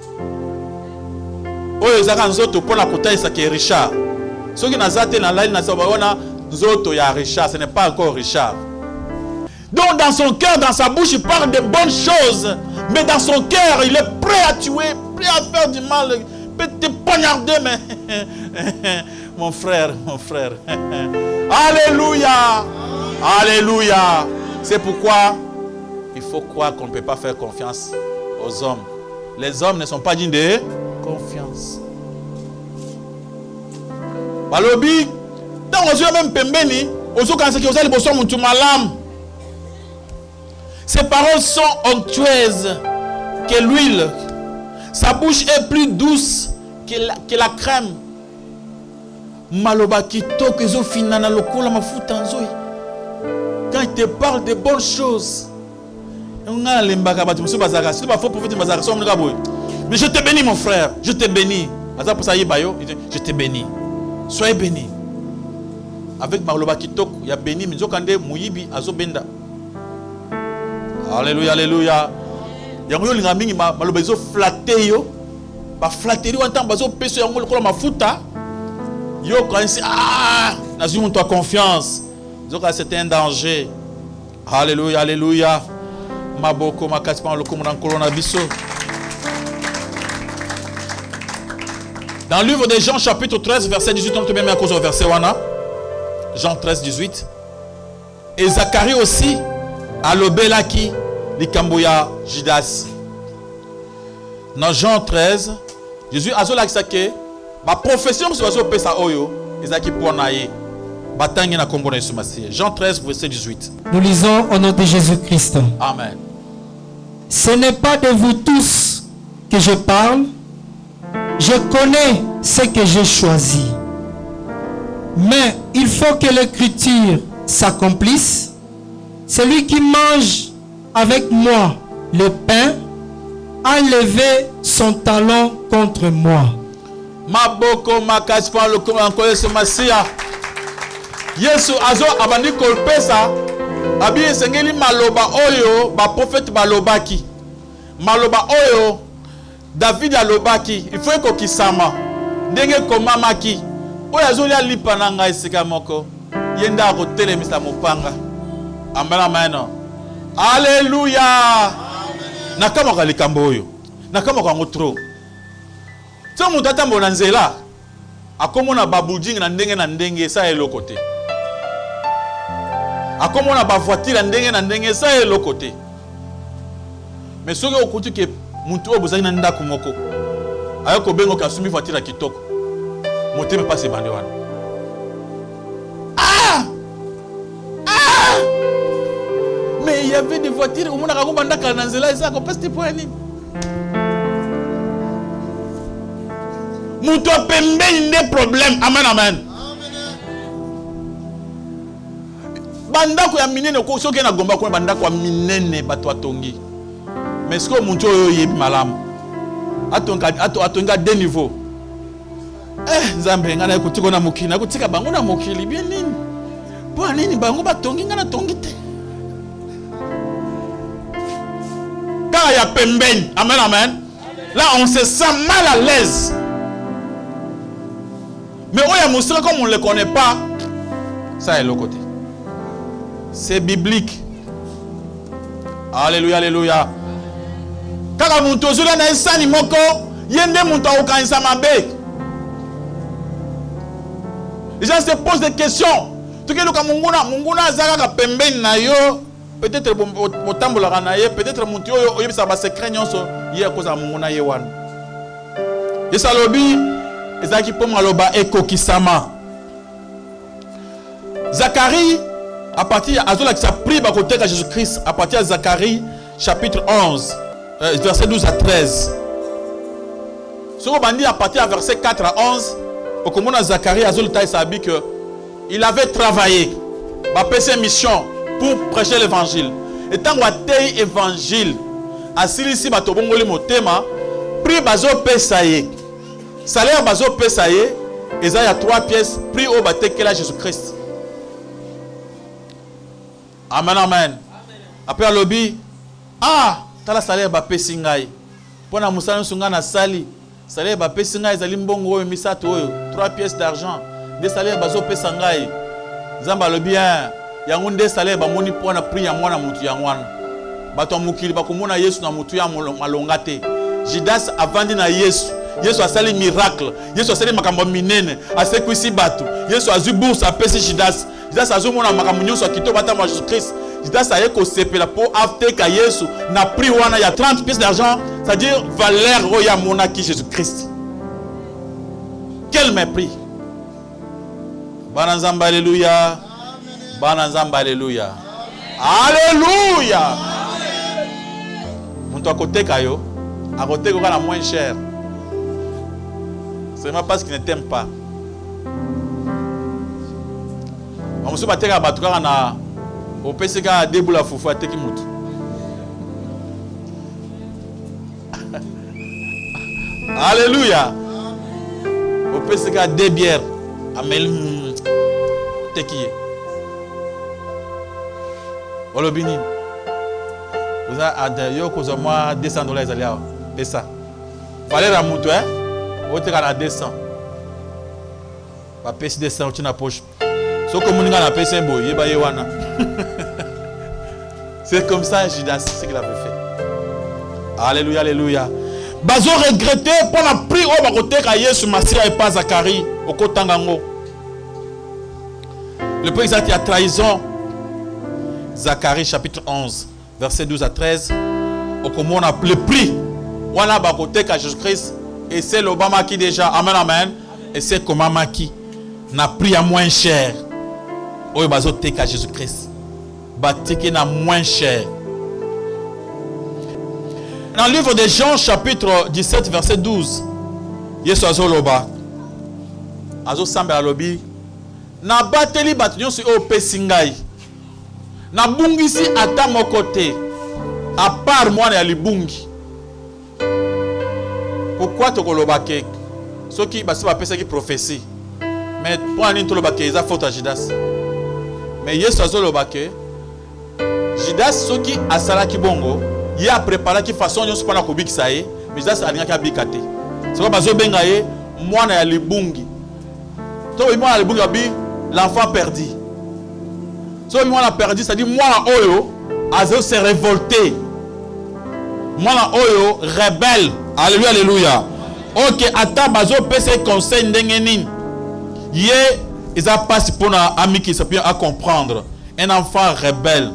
Oyo ezaka nzoto pona kotaisa ke Richard. Soki nazate na laine na sabona nzoto ya Richard, ce n'est pas encore Richard. Donc dans son cœur, dans sa bouche, il parle de bonnes choses, mais dans son cœur, il est prêt à tuer, prêt à faire du mal, peut te poignarder, mais mon frère, mon frère. Alléluia. Alléluia. C'est pourquoi il faut croire qu'on ne peut pas faire confiance aux hommes. Les hommes ne sont pas dignes de confiance. Balobi, tant que vous même pembeni, ozo quand c'est que vous allez bosser mon malam. Ses paroles sont onctueuses que l'huile. Sa bouche est plus douce que la crème. Maloba kitoko ezo finana lokola mafuta nzoi. Quand il te parle de bonnes choses, mais je te bénis mon frère, je te bénis. Je te bénis. Soyez bénis. Avec Maloba Kitok, il y a béni, mais Zokande Mouyibi Azobenda. Alléluia, alléluia. Il y a un ami qui m'a flatté. Ba flatterie en temps bazo peso yango lokola mafuta. Yo quand c'est ah, nazumi toi confiance. Zoka c'était un danger. Alléluia, alléluia. Maboko makaspa lokomo na kolona biso. Dans le livre de Jean chapitre 13 verset 18 on te met à cause au verset wana. Jean 13 18. Et Zacharie aussi a lobelaki likamboya Judas. Dans Jean 13, Jésus a dit que ma profession sur le pesa oyo ezaki ponaye batangi na kombo na Yesu Masiya. Jean 13 verset 18. Nous lisons au nom de Jésus-Christ. Amen. Ce n'est pas de vous tous que je parle. Je connais ce que j'ai choisi. Mais il faut que l'écriture s'accomplisse. Celui qui mange avec moi le pain a levé son talon contre moi. Maboko makaspa lokomo na Yesu Masiya. Yesu azo abandi kolpesa abi esengeli maloba oyo ba prophète balobaki. Maloba oyo David alobaki, il faut kokisama. Ndenge komamaki. Oyo azolia lipa na ngai esika moko. Yenda kotelemisa mopanga. Amen amen. Alléluia. nakamaka likambo oyo nakamaka yango trop so moto atambola na nzela akomona babuding na ndenge esa eloko te akomona bavoitire na ndenge esa eloko te mais soki okuti ke mutu oyo bozali na ndako moko ayo kobengo kasumi voitire ya kitoko motema mpasi ebande wana mais il y avait des voitures au monde a combattu dans la nzela esa kopesa te point nini mutu pembeni nde problème amen bandako ya minene soki na gomba kuna bandako ya minene bato atongi mais siko mutu oyo yebi malamu atonga deux niveaux nzambe ngana kutika na mokili na kutika bango na mokili bien nini po nini bango batongi ngana tongi te quand il y a pembeni amen là on se sent mal à l'aise mais oh ya moussra comme on ne le connaît pas ça est l'autre côté c'est biblique alléluia alléluia kaka muntu ozula na esani moko yende muntu akokanisa mabe les gens se posent des questions toke luka munguna azaka pembeni na yo peut-être botambolaka na ye peut-être muntu oyo oyebisa ba secret nyonso ye akoza munguna ye wana yesa lobi ezaki po maloba ekokisama Zacharie à partir azola qui s'apprit ba côté de Jésus-Christ à partir de Zacharie chapitre 11 verset 12 à 13 sur bandi à partir de verset 4 à 11 au comment Zacharie azola taille sabi que il avait travaillé ba passer mission pour prêcher l'évangile et tant que évangile asilisi bato bongoli motema prix bazo pesaye salaire bazo pesaye eza ya 3 pièces prix au batekela Jésus-Christ amen amen après lobby tala salaire ba pesi ngai pona musala sunga na sali salaire ba pesi ngai ezali mbongo oyo misato oyo 3 pièces d'argent des salaires bazo pesa ngai zamba lobby yango nde salaire ba moni pona prix ya mwana mutu ya mwana bato mukili bakomona Yesu na mutu ya malonga te Judas avandi na Yesu asali miracle Yesu asali makambo minene asekwisi bato Yesu azu bourse apesi Judas azomona makambo nyonso akito batama Jésus Christ Judas aye ko sepela po afteka Yesu na prix wana ya 30 pièces d'argent c'est-à-dire valeur roya monaki Jésus Christ. Quel mépris. Bana nzamba alléluia. Bana nzamba alléluia. Alléluia. Muntu akoteka yo akoteka kana moins cher. C'est même parce qu'il ne t'aime pas. On se battre à battre na au PCK deboula fufu ateki mutu. Alléluia. Au PCK des bières amel teki. Olobini. Vous avez yo koza moi $200 alia. Et ça. Fallait la mutu hein. Au te kana 200. Ba pesi 200 tu na poche. So comme on a payé un boy, c'est comme ça Judas, c'est ce qu'il avait fait. Alléluia, alléluia. Bazo regretté pour la prière au côté de Yesu Massia et pas Zacharie au côté d'Angango. Le président qui a trahison. Zacharie chapitre 11, verset 12 à 13. Au comment on a le prix. On a à côté de Jésus-Christ. Et c'est l'Obama qui déjà. Amen, amen. Et c'est comment qui n'a pris à moins cher. Oyo bazo teka Jésus-Christ. Bateke na moins cher. Dans le livre de Jean chapitre 17 verset 12. Yesu azoloba. Azo samba alobi. Na bateli batunyo si o pesingai. Na bungisi ata mokote. À part moi na libungi. Pourquoi tokoloba ke? Soki basi ba pesa ki prophétie. Mais pour ani toloba ke eza faute à Judas. Mais Yesu azoloba ke Judas soki asala ki bongo, il a préparé ki façon nyonso pana kobikisa ye, mais Judas alingaki abika te. Soko bazo benga ye mwana ya libungi. To mwana ya libungi abi l'enfant perdu. So mwana perdu, c'est-à-dire mwana oyo azo se révolter. Mwana oyo rebelle. Alléluia, alléluia. Ok, ata bazo pese conseil ndenge nini. Ye, ils a pas pour un ami qui s'appuie à comprendre. Un enfant rebelle.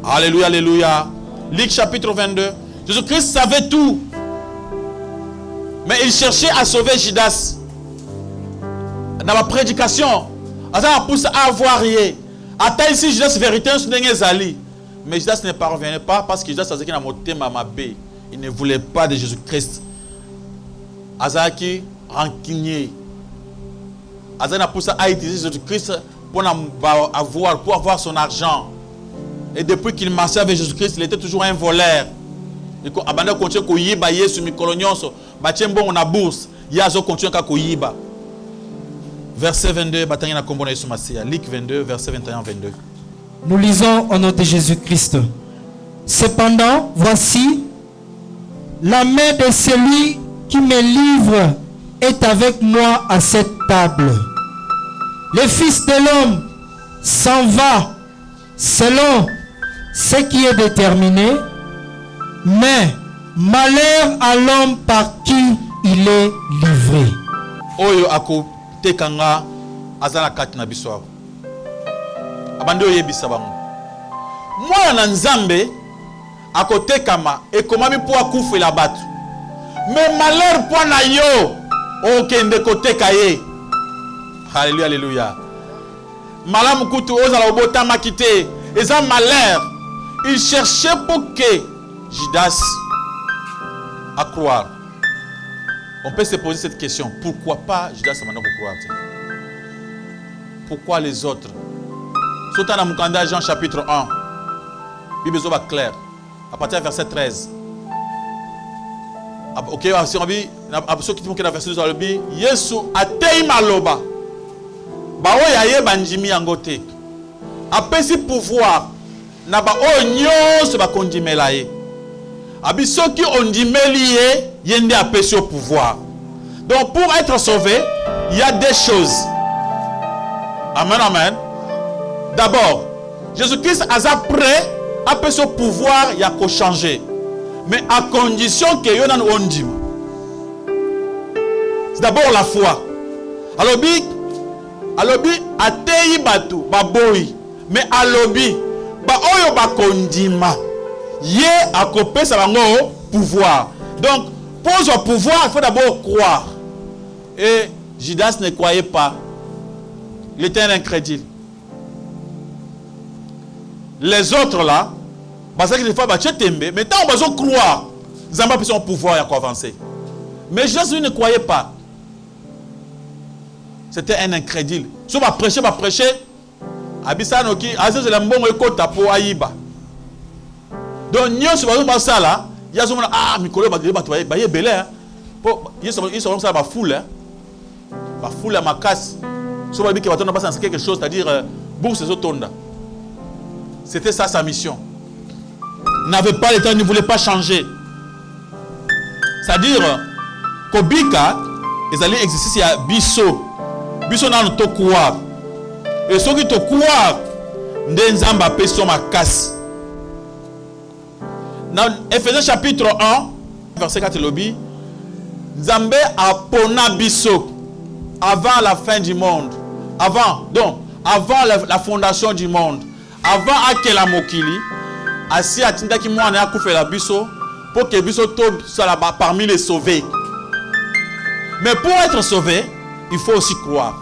Alléluia, alléluia. Luc chapitre 22. Jésus-Christ savait tout. Mais il cherchait à sauver Judas. Dans la prédication, ça pousse à avoir rien. Attends ici, Judas vérité, mais Judas ne parvenait pas parce que Judas a dit qu'il a monté Mamabé. Il ne voulait pas de Jésus-Christ. Azaki rancunier. Azaki a poussé à utiliser Jésus-Christ pour avoir son argent. Et depuis qu'il marchait avec Jésus-Christ, il était toujours un voleur. Il a continué à y sur Mikolonionso. Bachembo on a bourse. Il a continué à koyiba. Verset 22, Luc 22, verset 21-22. Nous lisons au nom de Jésus-Christ. Cependant, voici, la main de celui qui me livre est avec moi à cette table. Le Fils de l'homme s'en va selon ce qui est déterminé, mais malheur à l'homme par qui il est livré. Oyo ako tekanga azana kati na biso. Abando yebisa bango. Mwana na Nzambe akotekama ekomami po akufela batu. Mais malheur po na yo okende koteka ye. Alléluia, alléluia. Malamu kutu ozala obota makite. Eza malheur. Il cherchait pour que Judas à croire. On peut se poser cette question. Pourquoi pas Judas a maintenant croire? Pourquoi les autres? Sautant dans Mukanda Jean chapitre 1. Bible va clair. À partir du verset 13. Ok, si on dit, ceux qui font que la verset 12, Yesu atei maloba. Ba oya ye banjimi yangote. Apesi pouvoir. Na ba onyo ba kondimela ye. Abi ceux qui ont dimeli yende apesi au pouvoir. Donc pour être sauvé, il y a des choses. Amen, amen. D'abord, Jésus-Christ a prêt à passer au pouvoir, il y a qu'à changer. Mais à condition que yon an ondim. C'est d'abord la foi. Alobi atei batu baboyi. Mais alobi ba oyo ba kondima. Ye a copé sa bango pouvoir. Donc pour ce pouvoir, il faut d'abord croire. Et Judas ne croyait pas. Il était un incrédule. Les autres là, parce que des fois, mais tant qu'on va croire, ils n'ont pas son pouvoir à avancer. Mais Jésus ne croyait pas. C'était un incrédule. Si on va prêcher, Abissanoki, Aziz la mbongo ekota po ayiba. Donc, nous sommes ça là, il y a ah, Mikolo, bah, il belé, hein. Ils sont ça, bah, foule, hein. Bah, foule à ma casse. Si on va dire qu'il va passer quelque chose, c'est-à-dire, bourse et autres. C'était ça sa mission. N'avait pas le temps, il ne voulait pas changer. C'est-à-dire, Kobika, ils allaient exercer à Bisso. Bisso n'a pas quoi. Et ceux qui te croient, Ndenzamba peso ma casse. Dans Ephésiens chapitre 1, verset 4, lobby, Nzambe a pona Bisso avant la fin du monde. Avant la fondation du monde. Avant Akela Mokili, Asi Atinda qui m'a a coupé la Bisso pour que Bisso tombe parmi les sauvés. Mais pour être sauvé, il faut aussi croire.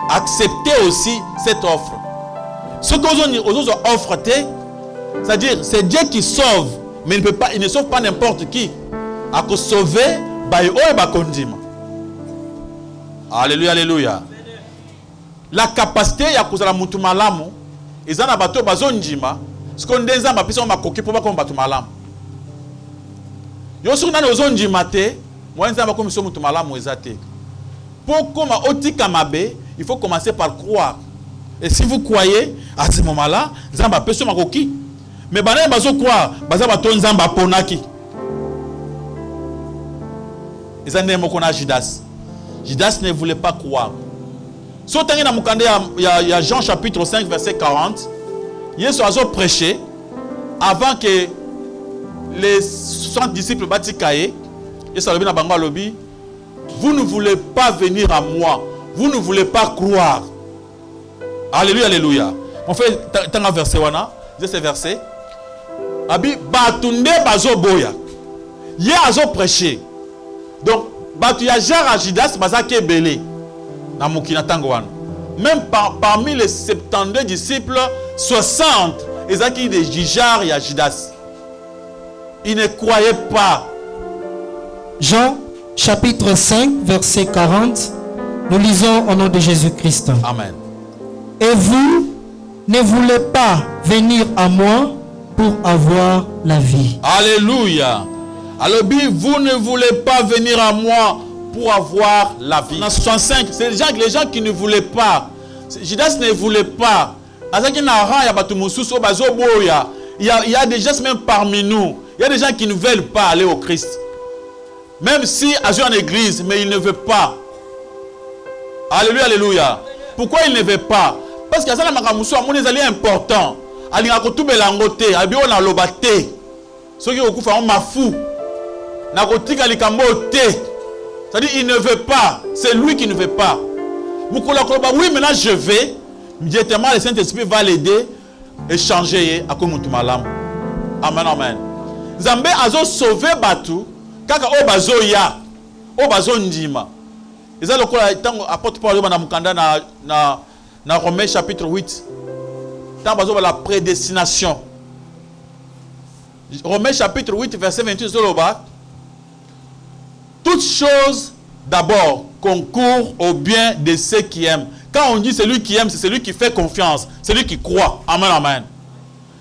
Accepter aussi cette offre. Ce qu'on offre, c'est-à-dire c'est Dieu qui sauve, mais il ne sauve pas n'importe qui. À cause sauver, alléluia, alléluia. La capacité à cause de la mutumalamu, ils ont un bateau bazonjima, ce qu'on dit en ma personne m'a coqué pour pas qu'on bateau malam. Yo sur na ozonjima te, moi nza ba comme so mutumalamu ezate. Pour comme otika mabe, il faut commencer par croire. Et si vous croyez, à ce moment-là, Zamba peut se maroki. Mais bana bazo croire, bazaba ton Zamba ponaki. Ils ont dit Judas. Judas ne voulait pas croire. Si on a Jean chapitre 5, verset 40, Yesu a prêché avant que les 60 disciples batikaye. Yesu a na bango alobi, vous ne voulez pas venir à moi, vous ne voulez pas croire. Alléluia, alléluia. On fait un verset wana, c'est verset. Abi batunde bazo boya. Ye azo prêché. Donc batu ya Jar Judas bazake belé. Na mukina tango wana. Même parmi les 72 disciples, 60 ezaki de Jar ya Judas. Ils ne croyaient pas. Jean chapitre 5 verset 40. Nous lisons au nom de Jésus-Christ. Amen. Et vous ne voulez pas venir à moi pour avoir la vie. Alléluia. Alors, vous ne voulez pas venir à moi pour avoir la vie. Dans 65, c'est les gens qui ne voulaient pas. Judas ne voulait pas. Il y a des gens même parmi nous. Il y a des gens qui ne veulent pas aller au Christ. Même si ils sont en église, mais ils ne veulent pas. Alléluia, alléluia. Pourquoi ils ne veulent pas? Parce que ça est important. C'est-à-dire il ne veut pas. C'est lui qui ne veut pas. Oui, maintenant je vais. Immédiatement le Saint-Esprit va l'aider et changer à comme malam. Amen, amen. Zambé azo sauvé batu kaka o bazo ya o bazo ndima. Eza lokola tango apôtre Paul na mukanda na Romains chapitre 8. Tango bazo la prédestination. Romains chapitre 8 verset 28 zoloba. Toutes choses d'abord concourent au bien de ceux qui aiment. Quand on dit celui qui aime, c'est celui qui fait confiance, celui qui croit. Amen, amen.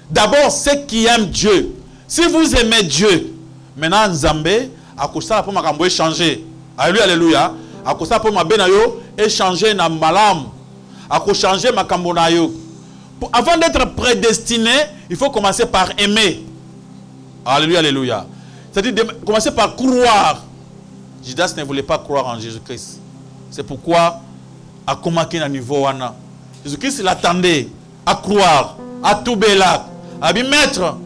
D'abord, ceux qui aiment Dieu. Si vous aimez Dieu, maintenant, Nzambé, à cause de ça, pour ma changer. Alléluia, alléluia. À cause de ça, pour ma benayo, échanger na malam. À cause changer ma kambonayo. Avant d'être prédestiné, il faut commencer par aimer. Alléluia, alléluia. C'est-à-dire commencer par croire. Judas ne voulait pas croire en Jésus-Christ. C'est pourquoi, à commencer à niveau wana, Jésus-Christ l'attendait à croire, à tout bela, à bien mettre,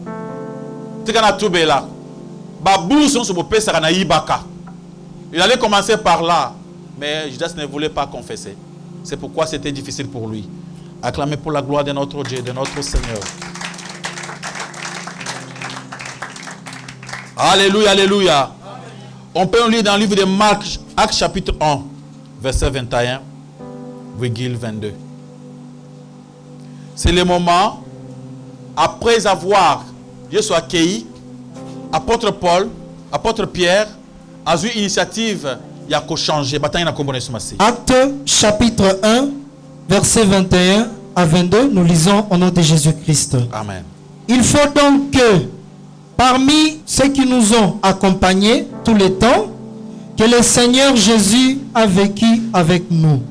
à tout bela. Il allait commencer par là, mais Judas ne voulait pas confesser. C'est pourquoi c'était difficile pour lui. Acclamez pour la gloire de notre Dieu, de notre Seigneur. Alléluia, alléluia. On peut lire dans le livre de Marc, Actes chapitre 1, verset 21, virgule 22. C'est le moment, après avoir Jésus accueilli, apôtre Paul, apôtre Pierre, a eu initiative, il y a changé. Actes chapitre 1, verset 21 à 22, nous lisons au nom de Jésus-Christ. Amen. Il faut donc que parmi ceux qui nous ont accompagnés tout le temps, que le Seigneur Jésus a vécu avec nous.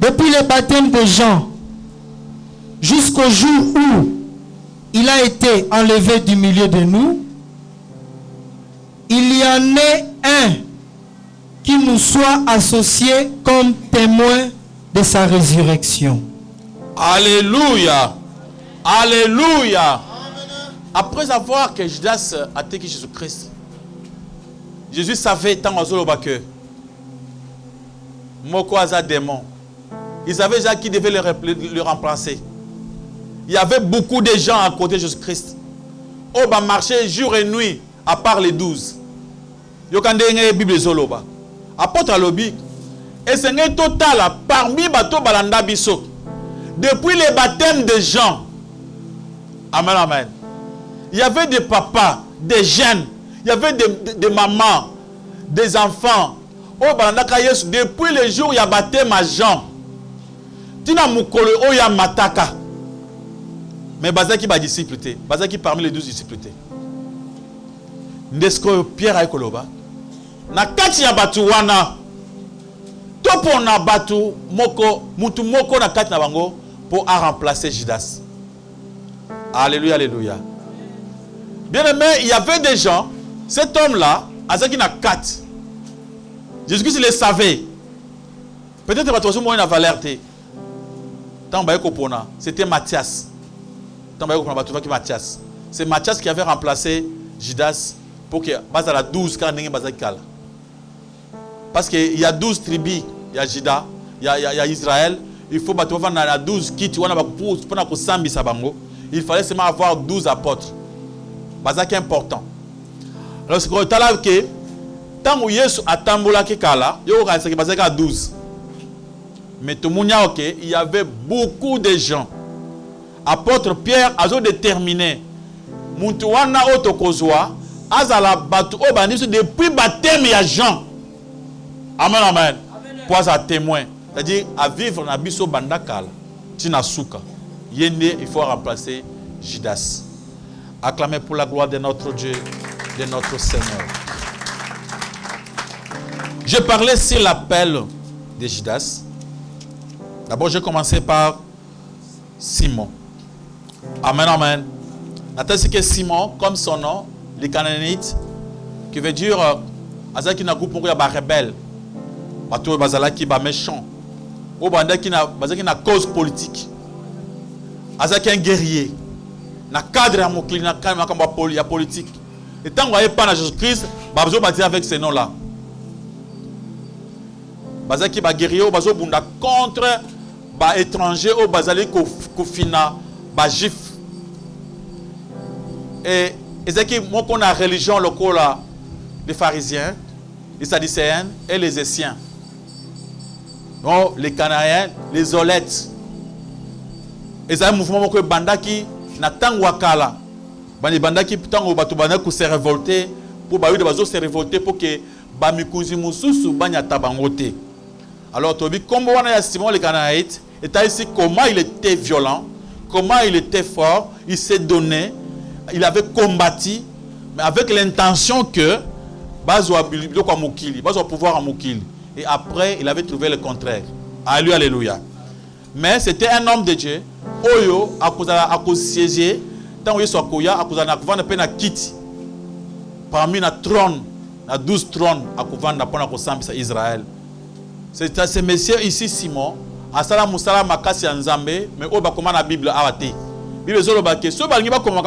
Depuis le baptême de Jean, jusqu'au jour où il a été enlevé du milieu de nous, il y en ait un qui nous soit associé comme témoin de sa résurrection. Alléluia. Alléluia. Après avoir que Judas a attaqué Jésus-Christ, Jésus savait tant que Moko aza démon. Il savait déjà qui devait le remplacer. Il y avait beaucoup de gens à côté de Jésus-Christ. On va marcher jour et nuit, à part les 12. Yokande ngé Bible zoloba. Apôtre Alobi. Et c'est un total parmi bateau balanda biso. Depuis le baptême de Jean. Amen, amen. Il y avait des papas, des jeunes, il y avait des mamans, des enfants. Depuis le jour où il y a baptême à Jean, Tina Mukolo, il y a Mataka. Mais Bazaki va disciple, Bazaki parmi les 12 disciples. Nesko Pierre Aikoloba. Na kati ya batu wana. Topo na batu moko, mutu moko na kati na bango pour remplacer Judas. Alléluia, alléluia. Bien aimé, il y avait des gens, cet homme-là, Azaki na 4. Jésus-Christ le savait. Peut-être que tu as valeur. C'était Matthias. C'est Matthias qui avait remplacé Judas pour que base à la 12 quand il y a parce qu'il y a 12 tribus, il y a Juda, il y a Israël, il faut battre dans la 12 qui il fallait seulement avoir 12 apôtres. C'est important. Alors c'est pour ça que tant que Jésus a tambola qui kala, il y a 12. Mais tout le monde il y avait beaucoup de gens. Apôtre Pierre a déterminé Mutuana Otokozwa azala batu obanisu depuis baptême ya Jean. Amen, amen. Pour ça témoin. C'est-à-dire à vivre na biso bandakala tina suka. Yende il faut remplacer Judas. Acclamez pour la gloire de notre Dieu, de notre Seigneur. Je parlais sur l'appel de Judas. D'abord, j'ai commencé par Simon. Amen, amen. Attendez que Simon, comme son nom, les Canaanites, qui veut dire Azaki na groupe ya ba rebelle. Bato bazalaki ba méchant. Ou bandaki na cause politique. Azaki un guerrier. Na cadre ya mokili na cadre ya politique. Et tant qu'on pas na Jésus-Christ, ba besoin bâtir avec ce nom là. Bazaki ba guerrier ou bazo bunda contre ba étranger ou bazali ko fina ba juif. Et Ezeki moko na religion locale les pharisiens, les sadducéens et les essiens. Donc les cananéens, les olètes. Et ça un mouvement moko bandaki na tango wakala. Bani bandaki tango batu bandaki se révolter pour ba yude bazo se révolter pour que ba mikuzi mususu banya tabangote. Alors tobi kombo wana ya Simon les Cananéites et ici comment il était violent, comment il était fort, il s'est donné, il avait combattu mais avec l'intention que bazo pouvoir en mokili. Et après il avait trouvé le contraire. Alléluia. Mais c'était un homme de Dieu. Oyo a siégé tant que soit koya a vendre pe na kiti parmi na trône na 12 trônes a vendre pour na sambisa Israël. C'est ce monsieur ici Simon asala musala makasi ya Nzambe mais o ba koma na Bible awate. Bible zolo ba ke so ba ngi ba koma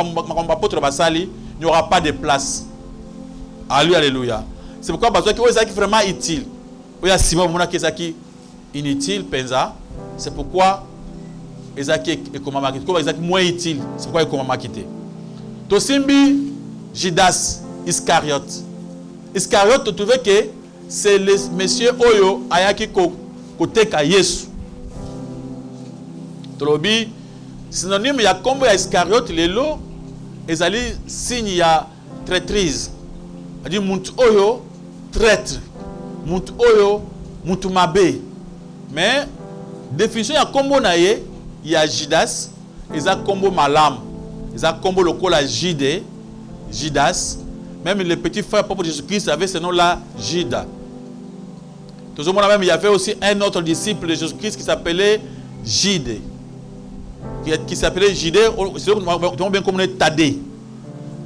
apôtre basali, il n'y aura pas de place. Alléluia. C'est pourquoi besoin que ozaki vraiment utile. Oya Simon mona ke zaki inutile penza. C'est pourquoi Ezaki est comme Makité. Comme Ezaki moins utile. C'est pourquoi il est comme Makité. Tosimbi Judas Iscariote. Iscariote, tu trouves que c'est le monsieur Oyo Ayaki Koteka Yesu. Tolobi, synonyme, il y a comme Iscariote, les lots, Ezali signe ya traîtrise. C'est-à-dire, Mount Oyo, traître. Mount Oyo, Mount Mabe. Mais, définition, il y a combo naye. Il y a Judas, il y a combo malam, il y a combo le col à Jide, Judas, même le petit frère propre de Jésus-Christ avait ce nom-là, Judas. Tout le monde même, il y avait aussi un autre disciple de Jésus-Christ qui s'appelait Jide, qui s'appelait Jide, c'est bien comme Tadé.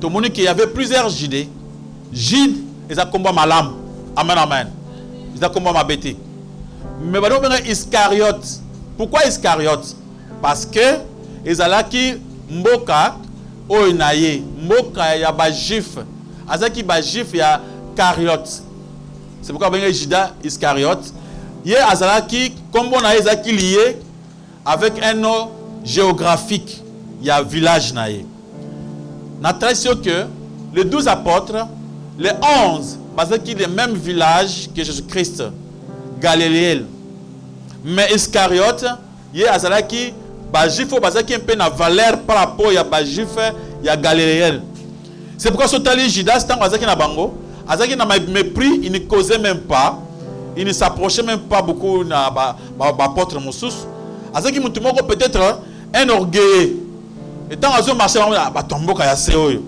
Tout le monde qui y avait plusieurs Jide, Jide, il y a combo malam, amen amen, il y a combo mabété. Mais maintenant, il y a Iscariote. Pourquoi Iscariote? Parce que ezalaki mboka oinaye mboka ya ba juif azaki ba juif ya Cariote. C'est pourquoi ben Judas Iscariote ye azalaki kombo na ezaki lié avec un nom géographique ya village naye. Na tradition que les 12 apôtres, les 11 bazaki le même village que Jésus-Christ, Galiléen. Mais Iscariote ye azalaki ba juif bazaki un peu na valeur par rapport ya ba juif ya Galiléen. C'est pourquoi sotali Judas tant azaki na bango, azaki na mépris, il ne causait même pas, il ne s'approchait même pas beaucoup na ba apôtre Moussous. Azaki mutu moko peut-être un orgueil. Et tant azo marché ba tomboka ya seoyo.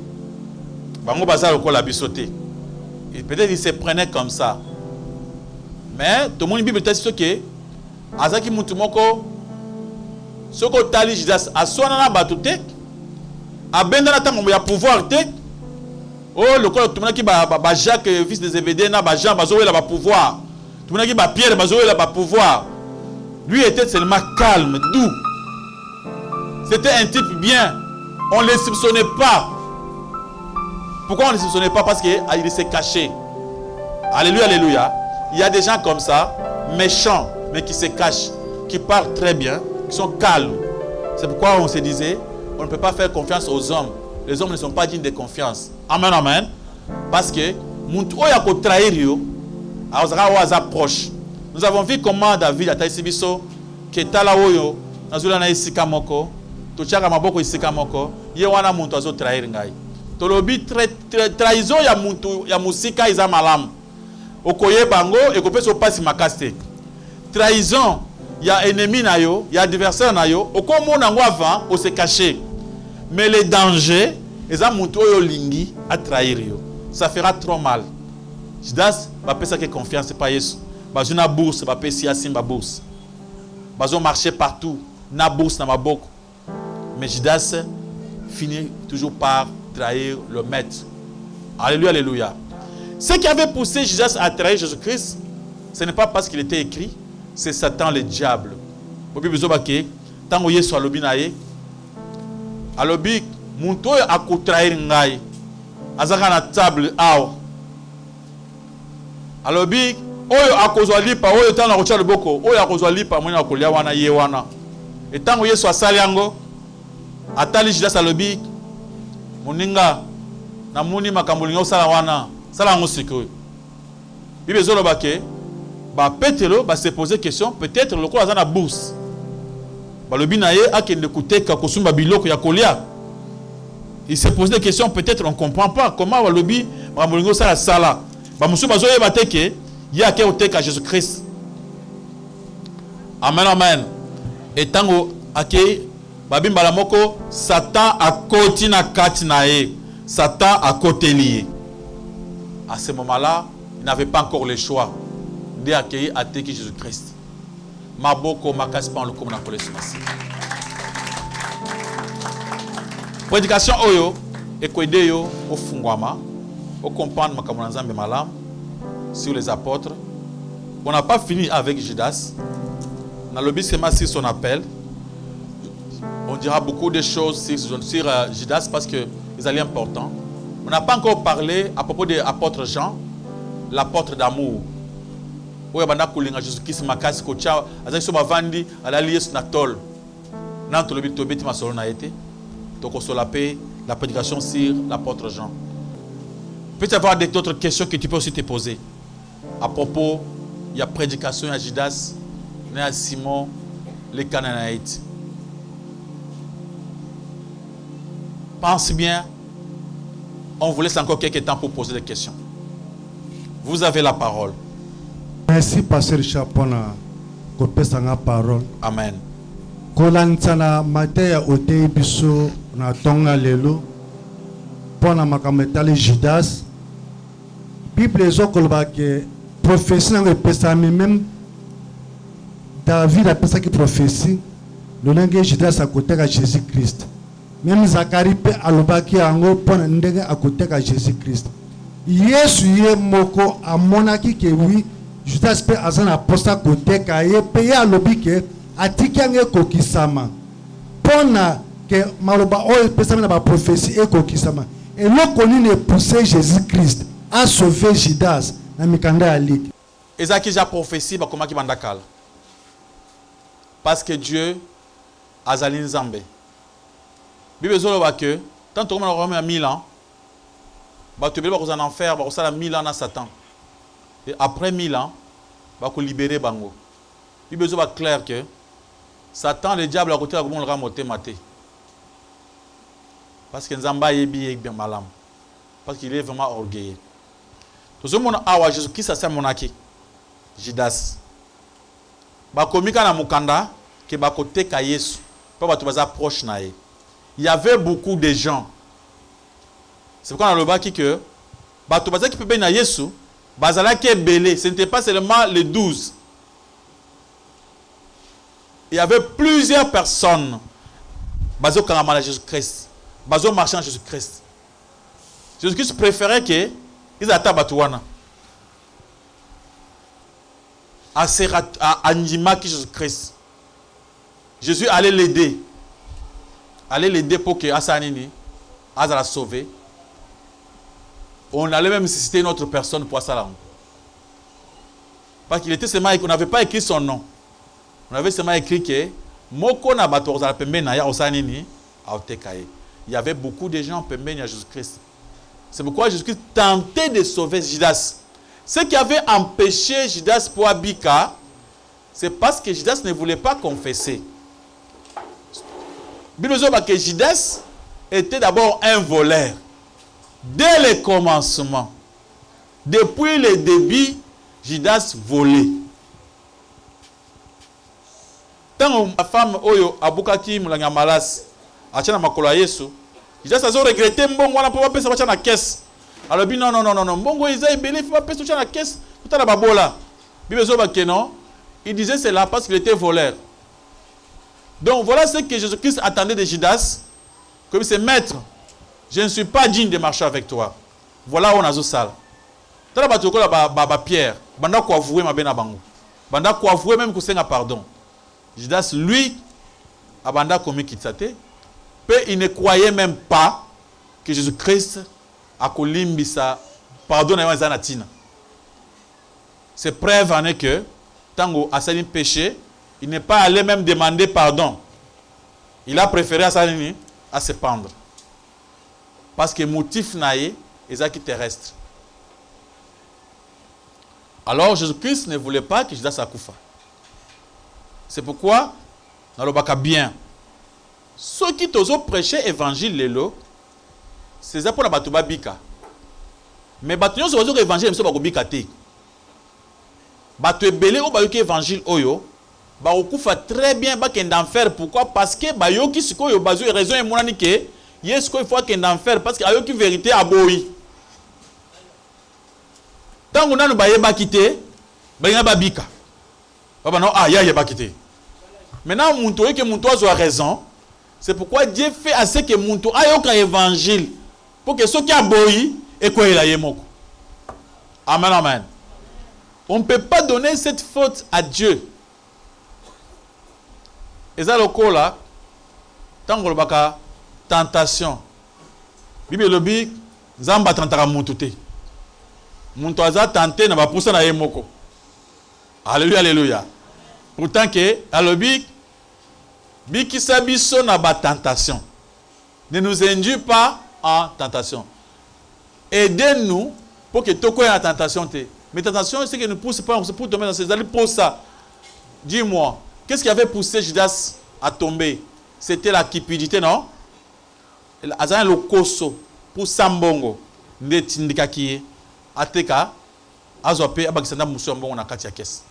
Bango bazalo ko la bisoté. Et peut-être il se prenait comme ça. Mais tout le monde Bible teste que azaki mutu moko soko tali Judas aswana na batute abenda na tango ya pouvoir te oh le ko tout ki ba Jacques fils de Zébédée na ba Jean bazowela ba pouvoir tout ki ba Pierre bazowela ba pouvoir. Lui était seulement calme, doux. C'était un type bien On ne les soupçonnait pas. Pourquoi on ne les soupçonnait pas? Parce qu'il s'est caché. Alléluia, alléluia. Il y a des gens comme ça, méchants, mais qui se cachent, qui parlent très bien, qui sont calmes. C'est pourquoi on se disait, on ne peut pas faire confiance aux hommes. Les hommes ne sont pas dignes de confiance. Amen, amen. Parce que, nous avons vu comment David a taillé Sibiso, qui est à la Oyo, Nazula na isika moko, Tochaka maboko isika moko, Yewana muntu azo trahir ngai. Tolobi trahison ya muntu ya musika iza malamu. Okoye bango ekopeso pasi makaste. Trahison ya ennemi na yo, ya adversaire na yo, okomona ngo avant o se cacher. Mais le danger, eza muntu oyo lingi a trahir yo. Ça fera trop mal. Judas va penser que confiance c'est pas Yesu. Bazo na bourse, va penser à simba bourse. Bazo marcher partout, na bourse na maboko. Mais Judas finit toujours par trahir le maître. Alléluia, alléluia. Ce qui avait poussé Judas à trahir Jésus-Christ, ce n'est pas parce qu'il était écrit, c'est Satan le diable. Bobi bizobake, tango Yesu alobi na ye, alobi muntu oyo akotrahir ngai, azaka na table awa. Alobi oyo akozwa lipa, oyo tana kotia loboko, oyo akozwa lipa mwana akolia wana ye wana. Et tango Yesu asali yango, atali Judas alobi, moninga na muni makambo linga osala wana. Sala ngo sikoyo. Bible zoloba ke ba Petero ba se poser question, peut-être le ko azana bourse. Ba lobi na ye akende kuteka kosumba biloko ya kolia. Il se pose des questions, peut-être on comprend pas comment ba lobi ba molingo sala sala. Ba musu bazo yeba teke ya ke oteka Jésus-Christ. Amen, amen. Et tango ake ba bimbala moko Satan akoti na kati na ye. Satan akote lié. À ce moment-là, il n'avait pas encore le choix d'accueillir à Teki Jésus-Christ. Maboko makaspan le comme na kolesmas. Prédication oyo ekwede yo au fungwama, au comprendre makambo nzambe malam sur les apôtres. On n'a pas fini avec Judas. Dans le bisema sur son appel, on dira beaucoup de choses sur Judas parce que ils allaient importants. On n'a pas encore parlé à propos de l'apôtre Jean, l'apôtre d'amour. Où il y a des Jésus-Christ makasi kocha, azali so bavandi alali Yesu na tol. Nan tolobi tobeti masolo na été. Donc sur la paix, la prédication sur l'apôtre Jean. Peut-être avoir d'autres questions que tu peux aussi te poser. À propos, il y a prédication à Judas, à Simon, les Canaanites. Pense bien. On vous laisse encore quelques temps pour poser des questions. Vous avez la parole. Merci, Pasteur Chapona, pour la parole. Amen. Kolansana Matea Ote Biso na tonga lelo pona makametale Judas. Bible ezokolba ke prophétie na pesami même David a pensé que prophétie le langue Judas a koteka Jésus-Christ. Même Zacharie pe alobaki ango pona ndenge akoteka Jésus-Christ. Yesu ye moko amonaki ke oui Judas pe azana posta koteka ye pe ya alobi ke atiki ange kokisama pona ke maloba oyo pesami na ba prophétie ekokisama et loko nini poussé Jésus-Christ a sauvé Judas na mikanda ya lik. Ezaki ja prophétie ba komaki bandakal. Parce que Dieu azali nzambe. Bible zoloba que tant que on a 1000 ans, bah tu vas en enfer, bah ça 1000 ans à Satan. Et après 1000 ans, bah qu'on libérer bango. Bible zoloba clair que Satan le diable à côté de comment le ramoter maté. Parce que nzamba yebi bien malam. Parce qu'il est vraiment orgueilleux. Tout ce monde a Jésus qui ça c'est monaki. Judas. Bah komika na mukanda que bah côté ka Yesu. Pas bah tu vas approcher na ye. Il y avait beaucoup de gens. C'est pourquoi on a le bas qui que bato baza qui peut bien Yesu, bazala qui est belé, ce n'était pas seulement les 12. Il y avait plusieurs personnes bazo karamala Jésus-Christ, bazo marchant Jésus-Christ. Jésus-Christ préférait que ils attaquent batouana. À Anjima qui Jésus-Christ. Jésus allait l'aider. aller l'aider pour que Asanini, la sauver. On allait même susciter une autre personne pour ça. Parce qu'il était seulement, on n'avait pas écrit son nom. On avait seulement écrit que Moko na batorza pembe na ya Osanini a otekaye. Il y avait beaucoup de gens pembe à Jésus-Christ. C'est pourquoi Jésus-Christ tentait de sauver Judas. Ce qui avait empêché Judas pour Abika, c'est parce que Judas ne voulait pas confesser. Que Judas était d'abord un voleur. Dès le commencement, depuis le début, Judas volait. Tant que la femme Oyo Abukaki Mulanga Malas, Achana Makola Yesu, Judas a regretté Mbongo, on n'a pas pu passer la caisse. Alors, non, Mbongo Isaïe Belé, il ne faut pas passer la caisse, tout à la babola. Il disait cela parce qu'il était voleur. Donc voilà ce que Jésus-Christ attendait de Judas, comme c'est maître. Je ne suis pas digne de marcher avec toi. Voilà où on a zo sale. Tala batoko la Pierre, banda ko avouer ma bena bango. Banda ko avouer même que c'est un pardon. Judas lui abanda commis kitsate, il ne croyait même pas que Jésus-Christ a kolimbisa pardon na zanatina. C'est preuve en est que tango asali péché, il n'est pas allé même demander pardon. Il a préféré à se pendre. Parce que le motif naïe est terrestre. Alors Jésus-Christ ne voulait pas que Judas s'accoufa. C'est pourquoi, dans le baka bien, ceux qui t'osent prêcher l'évangile, c'est ça pour la batouba bika. Mais batouba sont l'évangile, mais c'est pas bika te. Batouba belé ou bayuki évangile oyo, ba okufa très bien ba ken d'enfer. Pourquoi? Parce que ba yoki siko yo bazo raison et monani ke yes ko il faut ken d'enfer parce que ayoki vérité aboyi. Tant on a no ba yeba kité, ba nga ba bika. Ba non ah ya ba kité. Maintenant muntu que muntu a raison. C'est pourquoi Dieu fait à ce que muntu ayoka évangile pour que ceux qui aboyi et quoi il a yemoko. Amen amen. On ne peut pas donner cette faute à Dieu. Et ça, le coup là, tant qu'on a tentation, Bible le dit, Zamba tentera moutouté. Moutouaza tenté n'a pas poussé na yemoko. Alléluia, alléluia. Pourtant que, alobi, biki sabiso n'a pas tentation. Ne nous induis pas en tentation. Aidez-nous pour que toko ait la tentation. Mais tentation, c'est que nous pousse pas pour tomber dans ces allées pour ça. Dis-moi. Qu'est-ce qui avait poussé Judas à tomber? C'était la cupidité, non? Azan le koso pour Sambongo, Netindikaki, Ateka, Azope, Abakisanda Moussambongo na katia kes.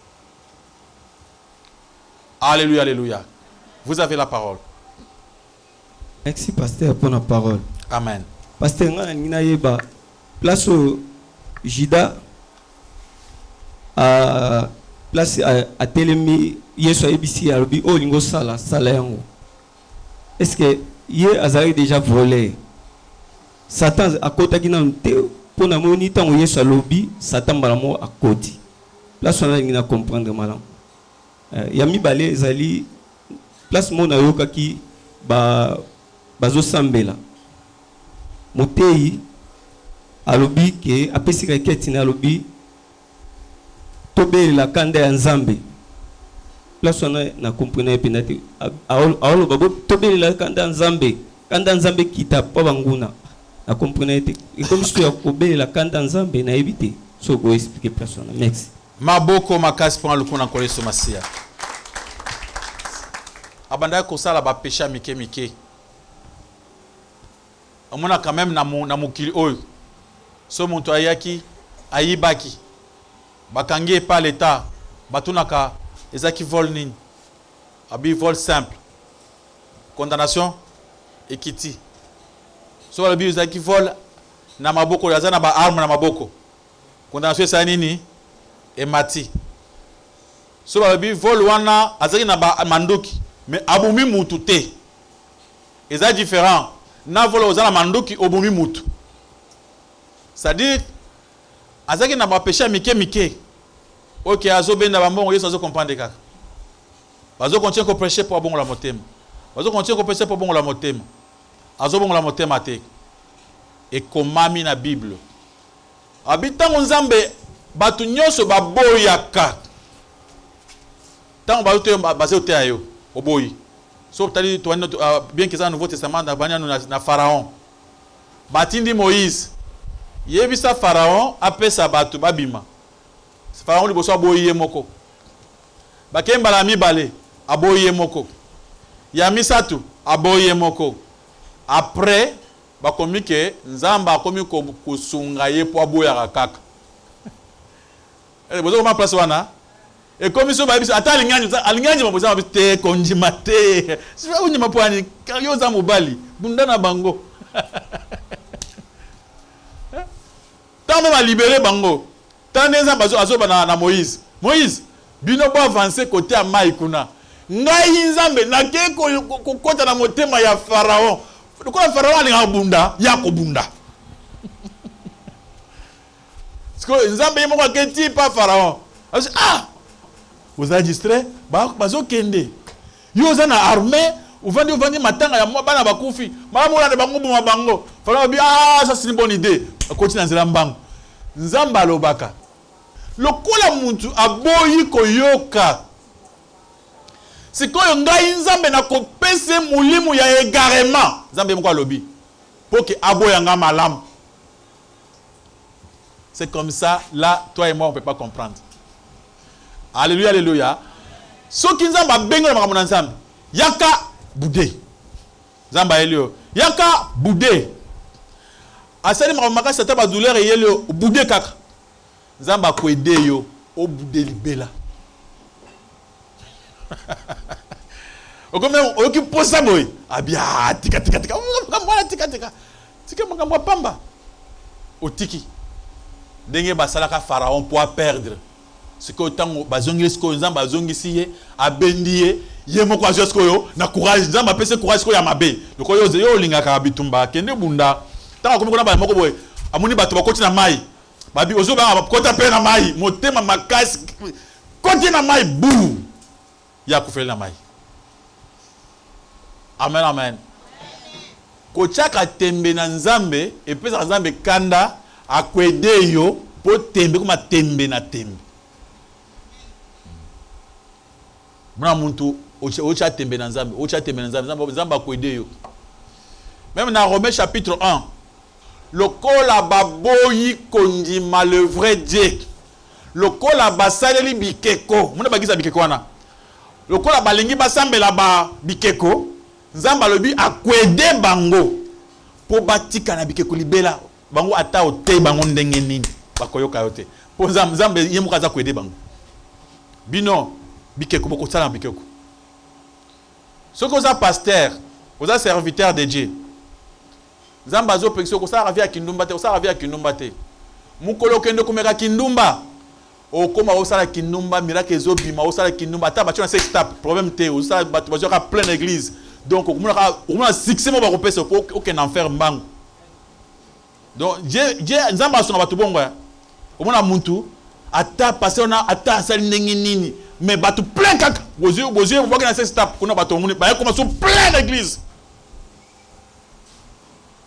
Alléluia, alléluia. Vous avez la parole. Merci, pasteur, pour la parole. Amen. Pasteur, Nina Yeba, place au Judas, place à Telemi. Yesu abisi alobi o lingo sala yango. Est-ce que ye azali déjà volé? Satan akotaki na te pona moni tango Yesu alobi Satan balamo akoti. Place on a ngina comprendre malam. Ya mibale ezali place mona yokaki bazo sambela. Motei alobi ke apesika ketina alobi tobe la kanda ya Nzambe. Place on a compris penati aolo babo tobe la kanda nzambe kita pa banguna na comprenez et comme si tu kobe la kanda nzambe na éviter so go expliquer personne. Merci. Maboko makasi pour le kona koleso masia. Abanda ko sala ba péché mike. Amona quand même na mokili oyo. So muntu ayaki ayibaki. Bakangi pas l'état. Batunaka ezaki vol nini? Abi vol simple. Condamnation ekiti. So abi ezaki vol na maboko yazana ba arme na maboko. Condamnation esa nini? Emati. So abi vol wana azaki na ba mandoki mais abumi mutu te. Eza différent. Na vol ozana mandoki obumi mutu. C'est-à-dire azaki na ba péché mike. Ok, azo benda bambongo yeso azo comprendre kaka. Bazo continue ko prêcher pour bon la motema. Bazo continue ko pesa po bongo la motema. Azo bongo la motema te. Et komami na Bible. Abitango nzambe batu nyonso baboyaka. Tant bazo te bazo te ayo oboyi. Sauf tali to bien que ça Nouveau Testament na Pharaon. Batindi Moïse. Yebisa Pharaon apesa batu babima. Pharaon liboso aboyi moko. Bakemba la mibale aboyi moko. Ya misatu aboyi moko. Après bakomi ke nzamba akomi kusunga ye po aboya kaka. Bozo koma place wana. Et comme ça babisa ata alinganya maboza mabite konjima te. Sifa unyima po ani yo za mobali bundana bango. Tant même à libérer bango. Tant les gens azoba na Moïse. Moïse, bino ba avancer côté à Maïkuna. Ngai nzambe na ke ko kota na motema ya Pharaon. Ko Pharaon ali ngabunda, ya ko bunda. Parce que nzambe mo ko keti pa Pharaon. Ah! Vous avez distrait, bazo kende. Yo za na armée, uvandi matanga ya bana bakufi. Mama mona de bango buma bango. Pharaon bi ça c'est une bonne idée. Continue nzela mbango. Nzamba lobaka. Lokola muntu aboyi koyoka. Sikoyo ngai nzambe na kopese mulimu ya égarement. Nzambe mko lobi. Pour que aboya nga malam. C'est comme ça, là, toi et moi, on ne peut pas comprendre. Alléluia, alléluia. Soki nzamba bengo na makambo na nzambe. Yaka bude. Nzamba elio. Yaka bude. Asali makamaka sata ba douleur yelo bude kaka. Nzamba ko ede yo o bude libela. Okomé oki posa boy. Abia tika. Mwana tika. Tika makambo pamba. Otiki. Ndenge basalaka Pharaon pour perdre. Ce que autant bazongi sko nzamba bazongi siye abendiye ye moko ajosko yo na courage nzamba pese courage ko ya mabe. Loko yo lingaka bitumba kende bunda. Tant comme on a moko boy amoni bato bakoti na mai babi ozo ba kota pe na mai motema makasi koti na mai bou ya kufeli na mai. Amen. Kochaka tembe na nzambe et puis nzambe kanda akwede yo po tembe kuma tembe na tembe. Mwana muntu ocha tembe na nzambe nzambe akwede yo. Même dans Romains chapitre 1, lokola baboyi kondima le vrai Dieu. Lokola basaleli bikeko. Muna bagisa bikeko wana. Lokola balingi basambela ba bikeko, nzamba lobi akwede bango po batika na bikeko libela. Bango ata ote bango ndenge nini bakoyoka yote. Po nzambe yemuka za kwede bango. Bino bikeko boko sala bikeko. Soko oza pasteur, oza serviteur de Dieu. Nzamba zo pekso ko sala via kindumba te. Mukolo kende komeka kindumba. Okoma osala kindumba miracle ezobima osala kindumba ata bacho na 6 étapes problème te osala bato bazo ka plein église. Donc okomona succès mo ba kopesa aucun enfer mbangu. Donc Dieu nzamba songa bato bongo ya. Omona muntu ata passer na ata sali ndenge nini mais bato plein kaka. Bozo mo ba na 6 étapes kuna bato muni ba koma so plein d'église.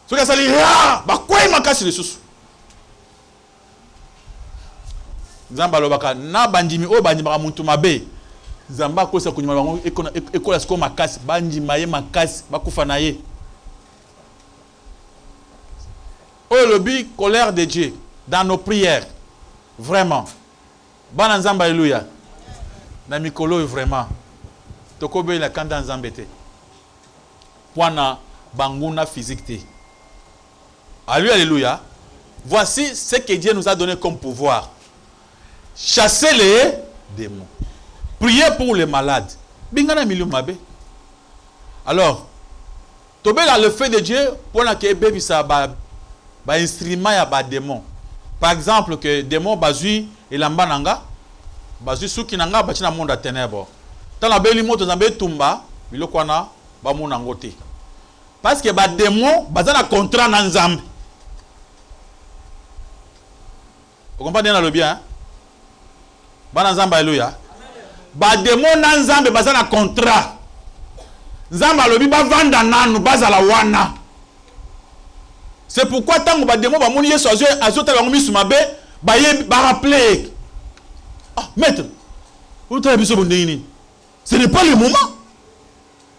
Ce que ça dit ba quoi makasi lisusu. Nzamba lobaka na bandimi o bandima muntu mabe. Nzamba kosa kunyima bango ekola siko makasi bandima ye makasi bakufa na ye. Oh le bi colère de Dieu dans nos prières. Vraiment. Bana nzamba alléluia. Na mikolo vraiment. Tokobe la kanda nzambe te. Wana banguna physique te. Alléluia. Voici ce que Dieu nous a donné comme pouvoir. Chasser les démons. Prier pour les malades. Bingana milieu mabe. Alors, tobe là le fait de Dieu pour la que baby ça ba instrument ya ba démon. Par exemple que démon bazui et lambananga bazui suki nanga ba tina monde à ténèbres. Tant la beli moto zambe tumba biloko na ba mona ngote. Parce que ba démon bazana contrat na nzambe. Vous comprenez dans le bien? Bana nzamba alléluia. Ba démon na nzambe bazana contrat. Nzamba lobi ba vanda nanu bazala wana. C'est pourquoi tant que ba démon ba moni Yesu azota bango misu mabe ba ye ba rappeler. Ah maître. Ce n'est pas le moment.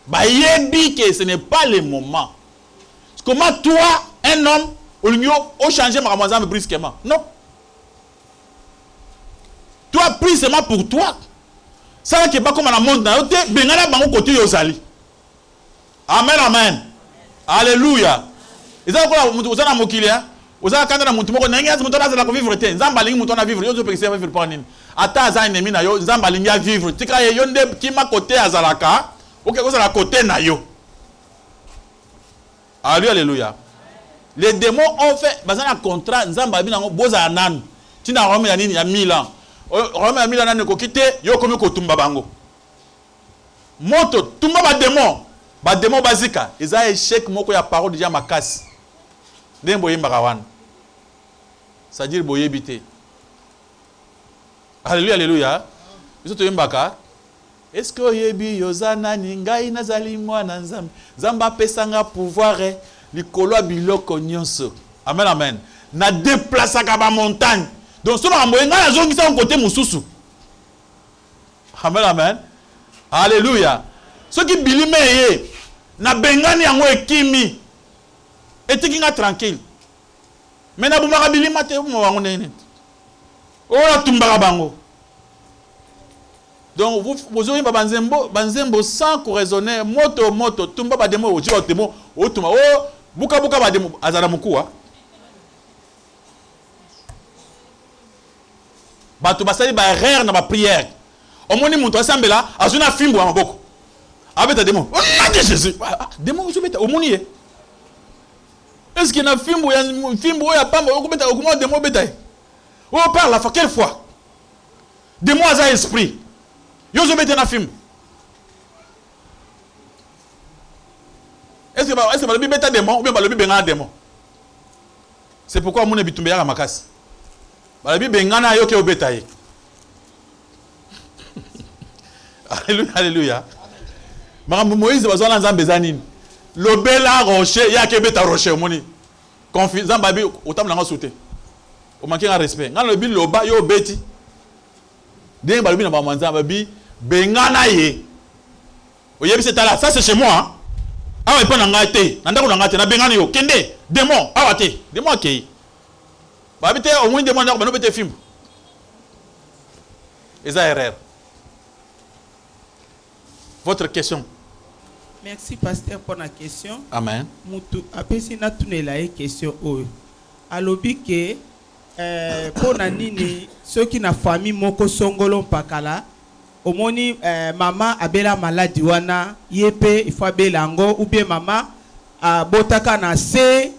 Ba yebi que ce n'est pas le moment. Comment toi un homme au changer ma ramazan brusquement? Non. Toi prie seulement pour toi. Ça qui est pas comme la monde dans l'autre, bengala bango côté yozali. Amen, amen. Alléluia. Et ça quoi vous en mokili hein? Vous avez quand na mutu moko nangi azu mutu na za vivre te. Nzamba lingi mutu na vivre, yo zo pekese vivre pour nini? Ata za ennemi na yo, nzamba lingi a vivre. Tika yo nde kima côté azalaka, OK ko za côté na yo. Alléluia. Les démons ont fait bazana contrat nzamba bina ngo boza nanu. Tina Rome ya nini ya 1000 ans. Rome ya 1000 ans nani ko kite yo komi ko tumba bango. Moto tumba ba démon bazika, eza échec moko ya parole déjà makasi. Ndembo yembaka wana. C'est-à-dire boyebité. Alléluia, alléluia. Biso to yembaka. Est-ce que oyebi yozana ningai nazali mwana nzambe. Nzamba pesanga pouvoir likolo biloko nyonso. Amen, amen. Na déplaçaka ba montagne. Donc so na mboyenga na zongisa côté mususu. Amen, amen. Alléluia. Ce qui bilime ye na bengani yango ekimi. Etikinga tranquille. Mais na bumaka bilima te mo wango nene. O la tumbaka bango. Donc vous aurez banzembo sans raisonner moto tumba ba demo oji ba demo o tuma o buka ba demo azala mukuwa. Bato basali ba erreur na ba prière. Omoni muntu asambela azuna fimbo ya maboko. Abeta demo. Oh Jésus. Demo ozobeta omoni ye. Est-ce qu'il y a un film où il y a un film où il y a pas de démon bétail? On parle la fois quelle fois? Démon à un esprit. Yo zo bétail dans film. Est-ce que le bétail démon ou bien le bétail un démon? C'est pourquoi mon habitumé à makas. Le bétail bengana yo ke au bétail. Alléluia, alléluia. Madame Moïse va zoner dans bezanine. Le bela rocher, il y a que beta rocher au moni. Confusant babi autant la sauter. Au manquer un respect. Quand le bil loba yo beti. Dès babi na ba manza babi bengana ye. Oyebi c'est là, ça c'est chez moi hein. Ah ouais pas na ngate. Nanda ko na ngate na bengana yo kende démon awate. Démon kei. Babi te au moins démon na ba no bete film. Eza erreur. Votre question. Merci pasteur pour la question. Amen. Mutu apesi na tunela e question oyo. Alobi ke pona nini soki na famille moko songolo mpakala omoni mama abela maladi wana yepe ifo abela ngo ou bien mama botaka na se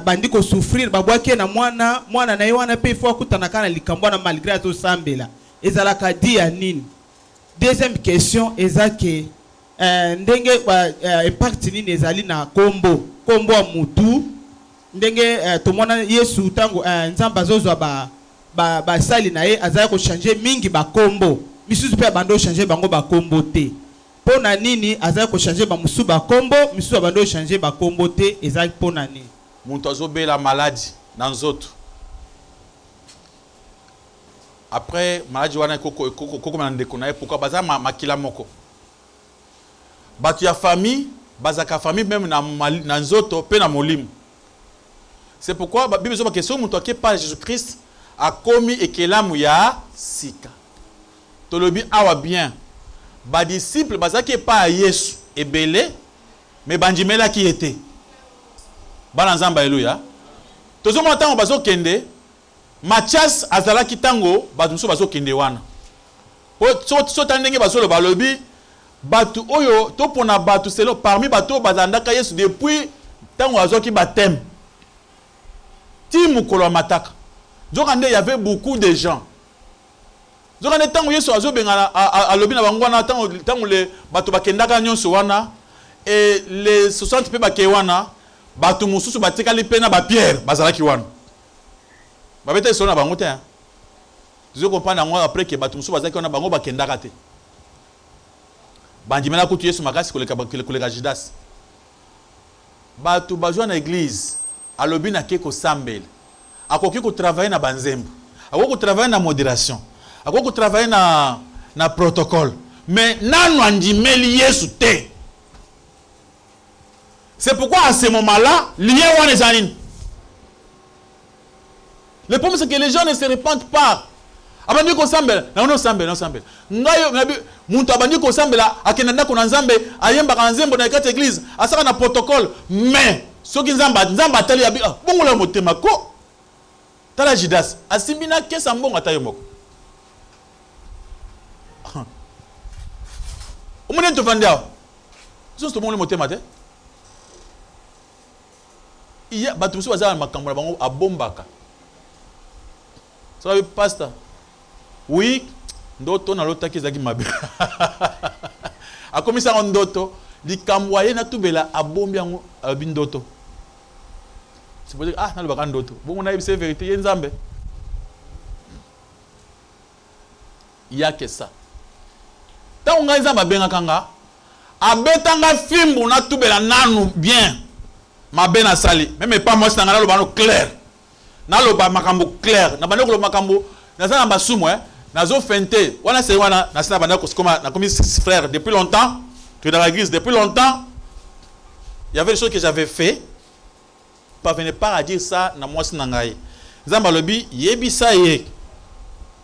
bandi ko souffrir babwaki na mwana na ye wana pe ifo akutana kana likambo na malgré ato sambela ezalaka dia nini. Deuxième question ezake ndenge impact nini ezali na kombo a mutu ndenge tomona Yesu tango nzamba zozwa ba sali na ye azali ko changer mingi ba kombo misusu pe bando changer bango ba kombo te pona nini azali ko changer ba musu ba kombo misusu bando changer ba kombo te ezali pona nini muntu azobela maladie na nzoto après maladie wana koko na ndeko na ye pourquoi baza makila moko. Batu ya famille, bazaka famille même na nzoto pe na molimu. C'est pourquoi la Bible dit que si on ne pas Jésus-Christ a commis et que l'âme ya sika. Tolobi awa bien. Ba disciple bazaki pas Yesu et belé mais bandimela qui était. Bana nzamba alléluia. Tozo montant bazo kende Mathias azala kitango bazo bazo kende wana. So tandenge bazo le balobi batu oyo to pona batu selo parmi batu bazandaka Yesu depuis tango azoki baptême. Ti mukolo mataka. Zokande il y avait beaucoup de gens. Zokande tango Yesu azobenga alobi na bango wana tango le batu bakendaka nyonso wana et les 60 pe bake wana batu mususu batikali pe na ba Pierre bazalaki wana. Babeta sona bango te. Vous comprenez après que batu mususu bazalaki wana bango bakendaka te. bandimela kutu Yesu makasi koleka Judas. Bato bazwa na église alobi na ke ko sambela. Akoki ko travailler na banzembo. Akoki ko travailler na modération. Akoki ko travailler na protocole. Mais nanu andimeli Yesu te. C'est pourquoi à ce moment-là, lien wana ezanini. Le problème c'est que les gens ne se répandent pas. Abandi ko sambela, non sambela. Ngayo ngabi muntu abandi ko sambela akenda ndako na Nzambe ayemba ka nzembo na kati église, asaka na protocole, mais soki Nzamba atali abi bongola motema ko. Tala Judas, asimbi na kesa mbongo atayo moko. Omone to vandia. Zo sto bongola motema te. Iya batu so bazala makambo na bango abombaka. So pastor oui, ndoto na lota kezaki mabe. Akomisa ndoto, likamwaye na tubela abombi yango abindoto. C'est pour dire na le baka ndoto. Bon on a c'est vérité ye Nzambe. Il y a que ça. Ta unga Nzamba benga kanga abetanga fimbu na tubela nanu bien. Mabe na sali. Même pas moi c'est na lo bano clair. Na lo ba makambo clair. Na bano ko makambo na za na basumu nazo fente wana c'est wana na sina banda koma na commis frère depuis longtemps tu es dans l'église depuis longtemps il y avait des choses que j'avais fait parvenez pas à dire ça na moi sinangai Nzamba lobi yebisa ye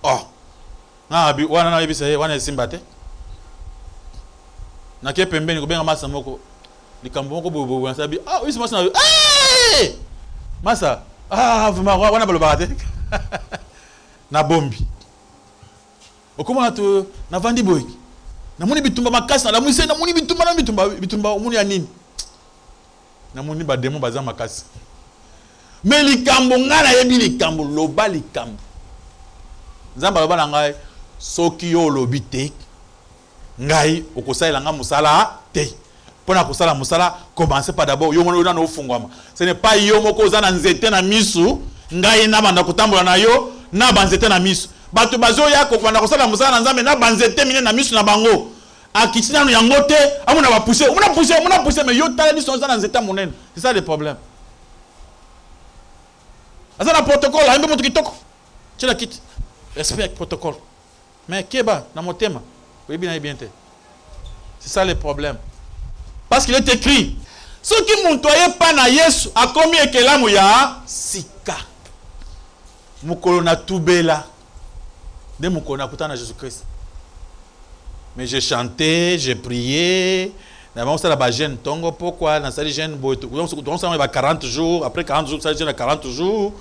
oh na bi wana na yebisa ye wana simbate na ke pembeni ko benga masa moko likambo moko bobo na sabi oui c'est moi na masa vraiment wana baloba te na bombi okoma to na vandi boy na muni bitumba makasi na muise na muni bitumba muni ya nini na muni ba demo baza makasi mais likambo ngana yebi likambo loba likambo Nzamba loba na ngai soki yo lobi te ngai okosala nga musala te pona kosala musala commencer par d'abord yo mona na ofungwama ce n'est pas yo moko za na nzete na misu ngai na banda kotambola na yo na banzete na misu bato bazo ya ko kwanda kosala musala na Nzambe na banzete mine na misu na bango akitina no yango te amuna ba pousser mais yo tala biso na nzete monene c'est ça le problème asa na protocole ambe moto kitoko tshela kit respect protocole mais keba na motema oui bien bien te c'est ça le problème parce qu'il est écrit ce qui montoye pas na Yesu akomi ekelamu ya sika mukolo na tubela de mukolo na kutana Jésus-Christ mais j'ai chanté j'ai prié na bon ça la jeune tongo pourquoi na sali jeune boto donc ça va 40 jours après 40 jours ça jeune 40 jours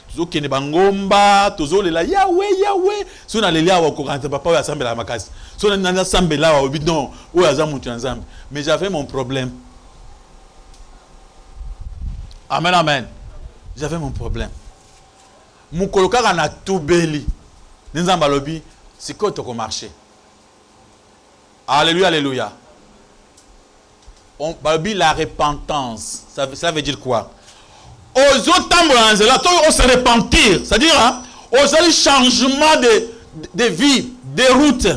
tuzo kene bangomba tuzo lela Yahweh so na lelia wa ko kanta papa ya sambela makasi so na sambela wa bidon o ya zamuntu Nzambe mais j'avais mon problème. Amen. J'avais mon problème. Mukolo kaka na tubeli. Nzamba lobi, c'est quoi toko marché. Alléluia. On babi la repentance. Ça veut dire quoi? Aux autres on se repentir, c'est-à-dire aux autres changement de vie, de route.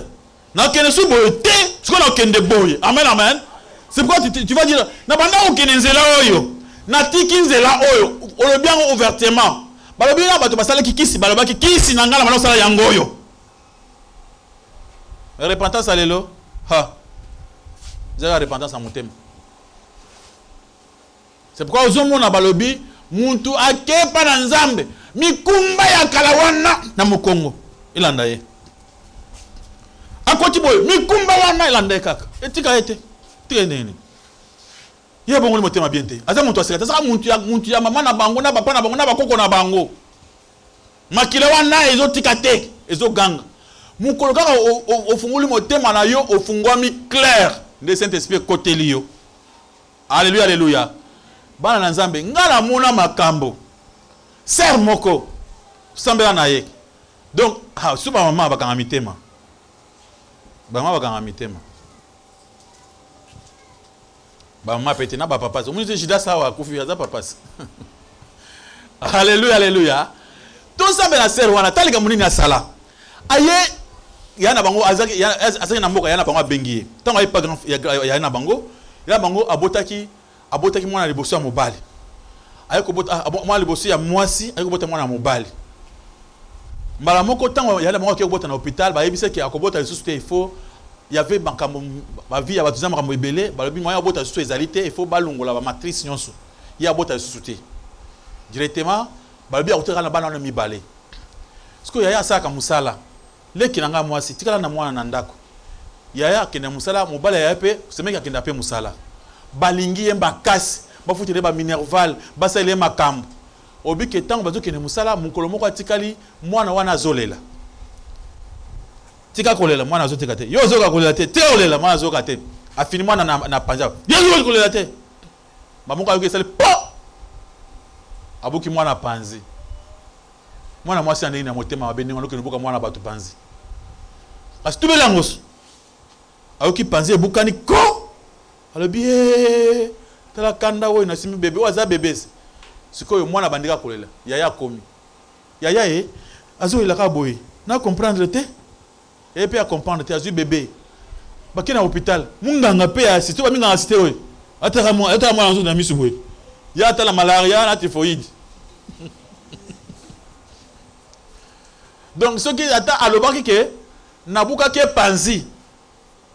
Na kene su boyete, ce qu'on a kende boye. Amen. C'est pourquoi tu vas dire na banda o kene nzela oyo. Na tiki nzela oyo, olobi yango ouvertement. Balobi na bato basala kikisi, baloba kikisi na ngala bana sala yango oyo. Repentance alelo. Zera repentance en motema. C'est pourquoi ozomona balobi muntu akepa na Nzambe mikumba ya kalawana na mukongo ilanda ye. Akoti boy mikumba wana ilanda ye kaka. Etika ete. Tenene. Ye bongo ni motema bien te. Aza muntu aseka. Saka muntu ya mama na bango na papa na bango na bakoko na bango. Makila wana ezotika te, ezoganga. Mukolo kaka ofunguli motema na yo ofungwami clair de Saint-Esprit côté liyo. Alléluia. Bana na Nzambe ngala mona makambo. Ser moko sambela na ye. Donc suba mama bakanga mitema. Mama bakanga mitema. Ba mama pete na ba papa. Omu je Judas sawa kufi za papa. Alléluia. Tout ça bela ser wana talika munini asala. Aye yana bango azaki na mboka yana bango bengi tant ay pas grand yana bango abotaki mwana liboso ya mobali ayi ko bota mwana liboso ya mwasi ayi ko bota mwana mobali mbala moko tant yana bango ki bota na hôpital ba yebisa ki akobota lisusu te il faut il y avait ma vie ya batuza makambo ebele balobi moya bota lisusu ezali te il faut balongola ba matrice nyonso ya bota lisusu te directement balobi akoteka na bana na mibale siko yaya asaka musala leki nanga mwasi tikala na mwana na ndako yaya akende musala mobala yaya pe semeki akenda pe musala balingi yemba kasi bafutile ba minerval basale makambo obike tango bazo kende musala mukolo moko atikali mwana wana azolela tika kolela mwana azotika te yo zoka kolela te te olela mwana azoka te afini mwana na panja yo zo kolela te bamuka yoke sale po abuki mwana panzi mwana mwasi andeni na motema mabende ngalo kenubuka mwana batu panzi asitubela ngoso ayoki panzi ebukani ko alobi tala kanda wo na simi bebe waza bebese sikoyo mwana bandika kolela yaya komi yaya azolela ka boye na comprendre te et puis à comprendre te azu bébé bakina na hôpital munganga pe assisté ba minga assisté we ataka mwana nzo na misu boye ya tala malaria na typhoïde. Donc ce qui attend à l'obaki que nabuka ke panzi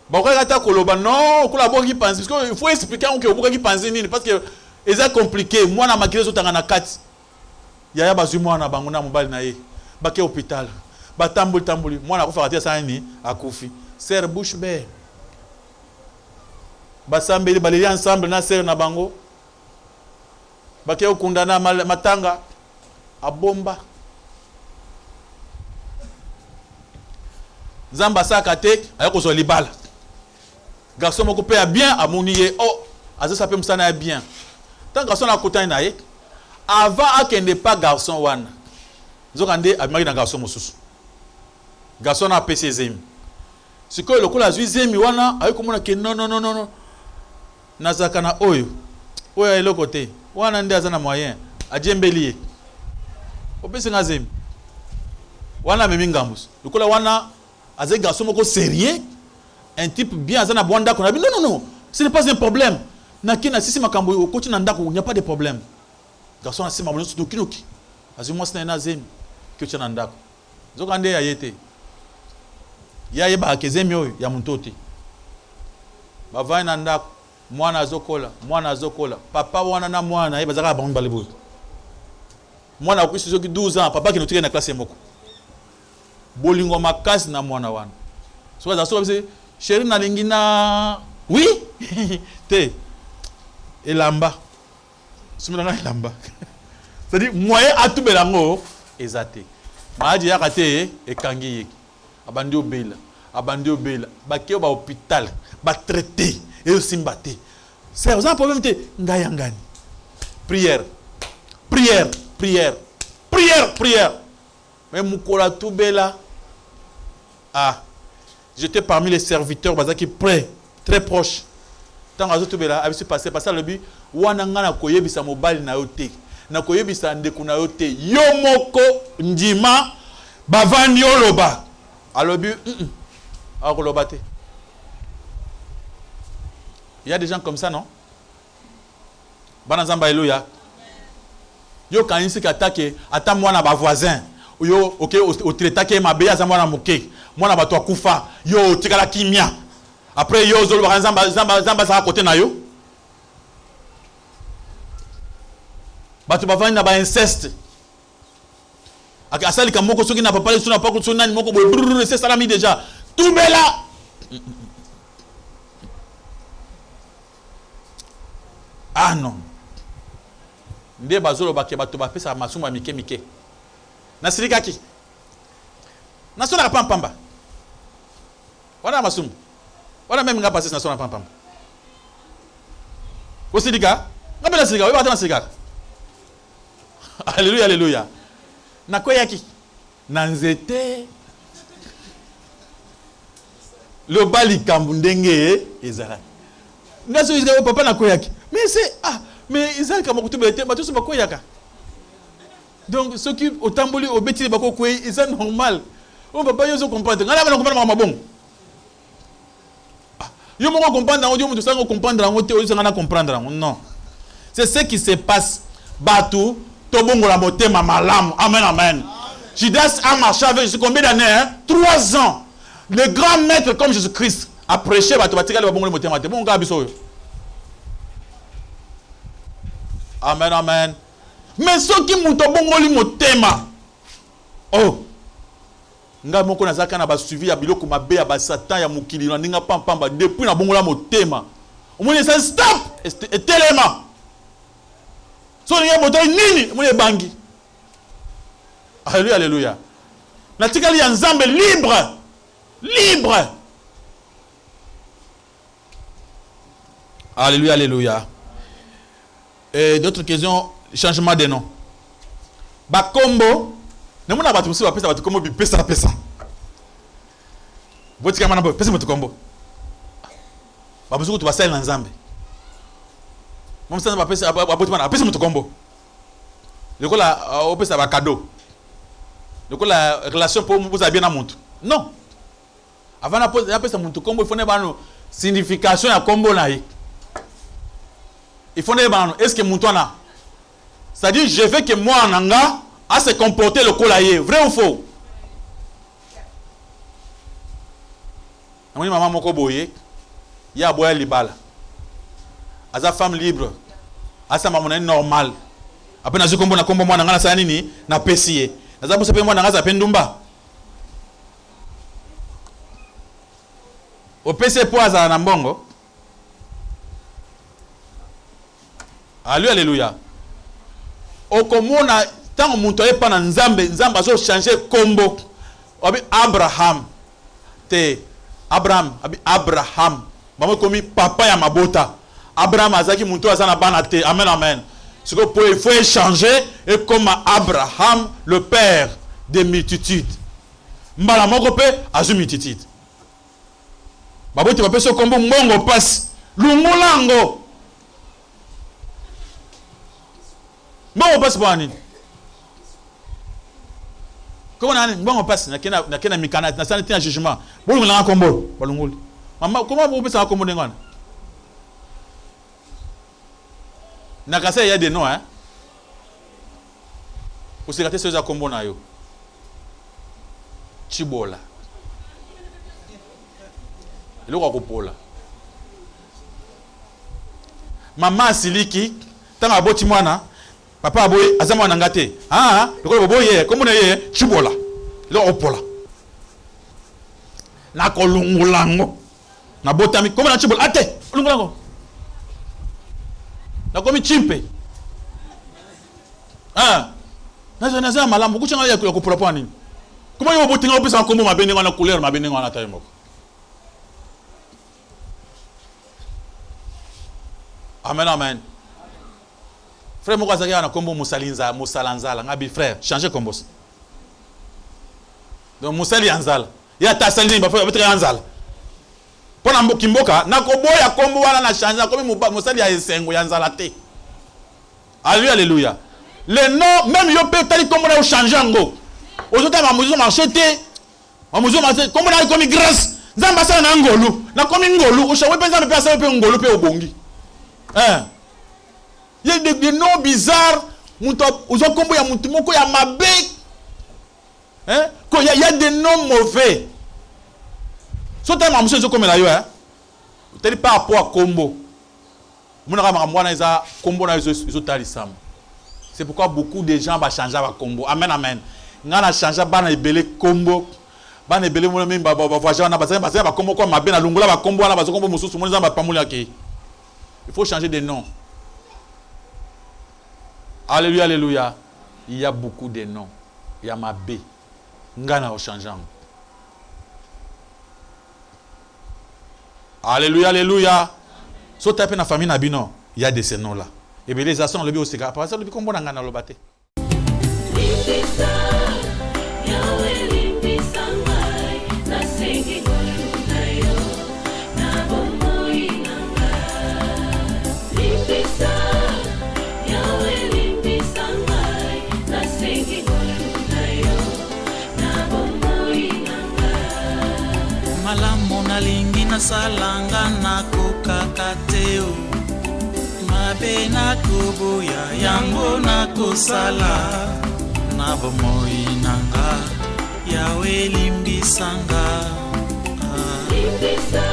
bakoka ata koloba non ko la boki panzi parce que il faut expliquer on que obuka ki panzi nini parce que c'est compliqué moi na makile zotanga na kati yaya bazui mwana bango na mobali na ye bake hôpital batambuli mwana ko fakati sa ni akufi serre bouche bée basambeli baleli ensemble na serre na bango bake okundana matanga abomba Zamba sakate ayako zo libala garçon moko pe a bien amoniye oh azo sapé musana bien tant garçon na kotani na ye avant akende pas garçon wana zokande abimaki na garçon mosusu garçon na PC zemi sikoyo lokola azwi zemi wana ayiko mona ke non nazaka na oyo eloko te wana nde azana moyen ajembeli opesi nga zemi wana memi ngambus lokola wana azé garçon moko sérieux un type bien azana bonda qu'on a dit non ce n'est pas un problème nakina sisi makambo okoti na ndako il n'y a pas de problème garçon asema bonso dokinoki azu moi sina na zemi que tu na ndako zokande ya yete ya yeba kezemi oyo ya muntote bavai na ndako mwana azokola papa wana na mwana ye bazaka ba mbalibo mwana akuisi zoki 12 ans papa kinotike na classe moko bolingo makasi na mwana wana so za so chérie na lingi na oui te elamba sumina na elamba c'est-à-dire moyen atubela ngo ezate maji ya kate ekangi yeki abandi obela bakeo ba hôpital ba traiter et simbate c'est un problème te ngayangani prière mais mukola tubela ah j'étais parmi les serviteurs bazaki près très proche tant azo tubela abi se passer le but wana ngana koyebisa mobali na yote na koyebisa ndeko na yote yo moko ndima bavandi oloba alobi akoloba te. Il y a des gens comme ça, non? Banazamba Eloya. Yo kanisi katake ata mwana ba voisin. Yo OK au traitake mabeya za mwana moke. Mwana bato akufa. Yo tikala kimia. Après yo zolo zamba sa côté na yo. Bato bavani na ba inceste. Akasali kamoko soki na papa suna pa ko suna ni moko boy c'est salami déjà. Tout bela. Ah non. Nde bazolo bake bato ba pesa masumu mike. Nasirika ki. Nasona pamba. Wana masumu. Wana même nga passer nasona pamba. Osirika? Ngapela sirika, wewe batana sirika. Alléluia. Nakoya ki. Nanzete. Le bali kambundenge ezara. Ngaso izga papa nakoya ki. Mais c'est mais ils ont comme tout bête mais tout ça bakoyaka. Donc ceux qui au tamboli au bêtis bako koyi c'est normal. On ne peut pas comprendre. On ne comprendre ma bon. Yo mo comprendre, on dit on doit comprendre, on doit comprendre. Non. C'est ce qui se passe. Batou, tobongo la motema malam. Amen, amen. Judas a marché avec Jésus combien d'années? 3 ans. Le grand maître comme Jésus-Christ a prêché batou batika le bongo le motema. Bon gars biso. Amen, amen. Mais ceux qui m'ont bongo li motema. Oh. Nga moko nazaka na ba suivi ya biloko mabe ya ba satan ya mukili na ninga pampamba depuis na bongo la motema. Omoni ça stop et telema. So ni moto nini moni bangi. Alléluia, alléluia. Na tikali ya nzambe libre. Libre. Alléluia, alléluia. Et d'autres questions, changement de nom. Bakombo, ne mona batu musi ba pesa batu kombo bi pesa pesa. Boti kama na bo pesa mutu kombo. Ba buzuku tu basel na nzambe. Mom sana ba pesa boti mana pesa mutu kombo. Lekola o pesa ba cadeau. Lekola relation pour vous bien na muntu. Non. Avant na pesa mutu kombo il faut ne ba no signification ya kombo na yi. Il faut ne ba no est-ce que muntu na c'est-à-dire je veux que moi en anga à se comporter le colayer, vrai ou faux? Amoni maman moko boye, ya boya libala. Aza femme libre. Asa maman normal. Après na zukombo na kombo mwana ngana sa nini na pesiye. Naza busa pe mwana ngaza pendumba. O pese po aza na mbongo. Alléluia. Okomona tant muntu ayepa na nzambe nzambe azo changer kombo abi Abraham te Abraham abi Abraham bamo komi papa ya mabota Abraham azaki muntu azana bana te amen amen ce que il faut échanger et comme Abraham le père des multitudes mbala moko pe azu multitude baboti ba peso kombo mbongo passe lungulango mbongo passe bani. Comment on passe na kena mikana na sana tina jugement bon on a combo balunguli maman comment vous pensez à combo ngwana na kasa il y a des noms hein vous secrétaire sur za combo na yo chibola ile kwa kupola mama siliki tanga boti mwana papa aboye azama na ngate ah lokolo boye komuna ye chibola lo opola na kolungulango na botami komuna chibola ate lungulango na komi chimpe ah naza malamu kuchanga ya kupola kwa nini kuma yo botinga opesa kombo mabene ngana couleur mabene ngana tayemo amen amen. Frère Moukazaki a un combo Moussalanzala. Ngabi frère, changez combo. Donc Moussali Anzala. Il y a ta saline, il va faire Anzala. Pendant Mokimboka, Nakobo ya combo wana na changer comme Moussali a esengo Anzala te. Alléluia, alléluia. Les noms même yo peut tali comme on a changé ngo. Aujourd'hui ma muzo marcheté. Ma muzo marcheté comme on a comme grâce. Nzamba sa na ngolu. Na comme ngolu, o shawe penza me pesa pe ngolu pe obongi. Hein? Il y a des noms bizarres. Ils ont combo ya mutu moko ya mabe. Hein? Il y a des noms mauvais. So ta mamuso zo comme la yo hein. Teli par rapport à combo. Munaka mwana iza combo na izo talisam. C'est pourquoi beaucoup de gens va changer ba combo. Amen amen. Ngana changer bana ebele combo. Bana ebele mo même ba voyager na ba combo kwa mabe na lungula ba combo na ba combo mususu mo nzamba pamuli ke. Il faut changer de nom. Alléluia, alléluia. Il y a beaucoup de noms. Il y a ma B. Ngana au changeant. Alléluia, alléluia. So tape na famille nabino, il y a de ces noms là. Et bien les actions le bi au sega. Parce que le bi kombo na ngana lo bate. Singing, malamu nalingi nasalanga nakokaka te o mabe nakoboya yango nakosala na bomoi nanga yawe limbisanga Limbisa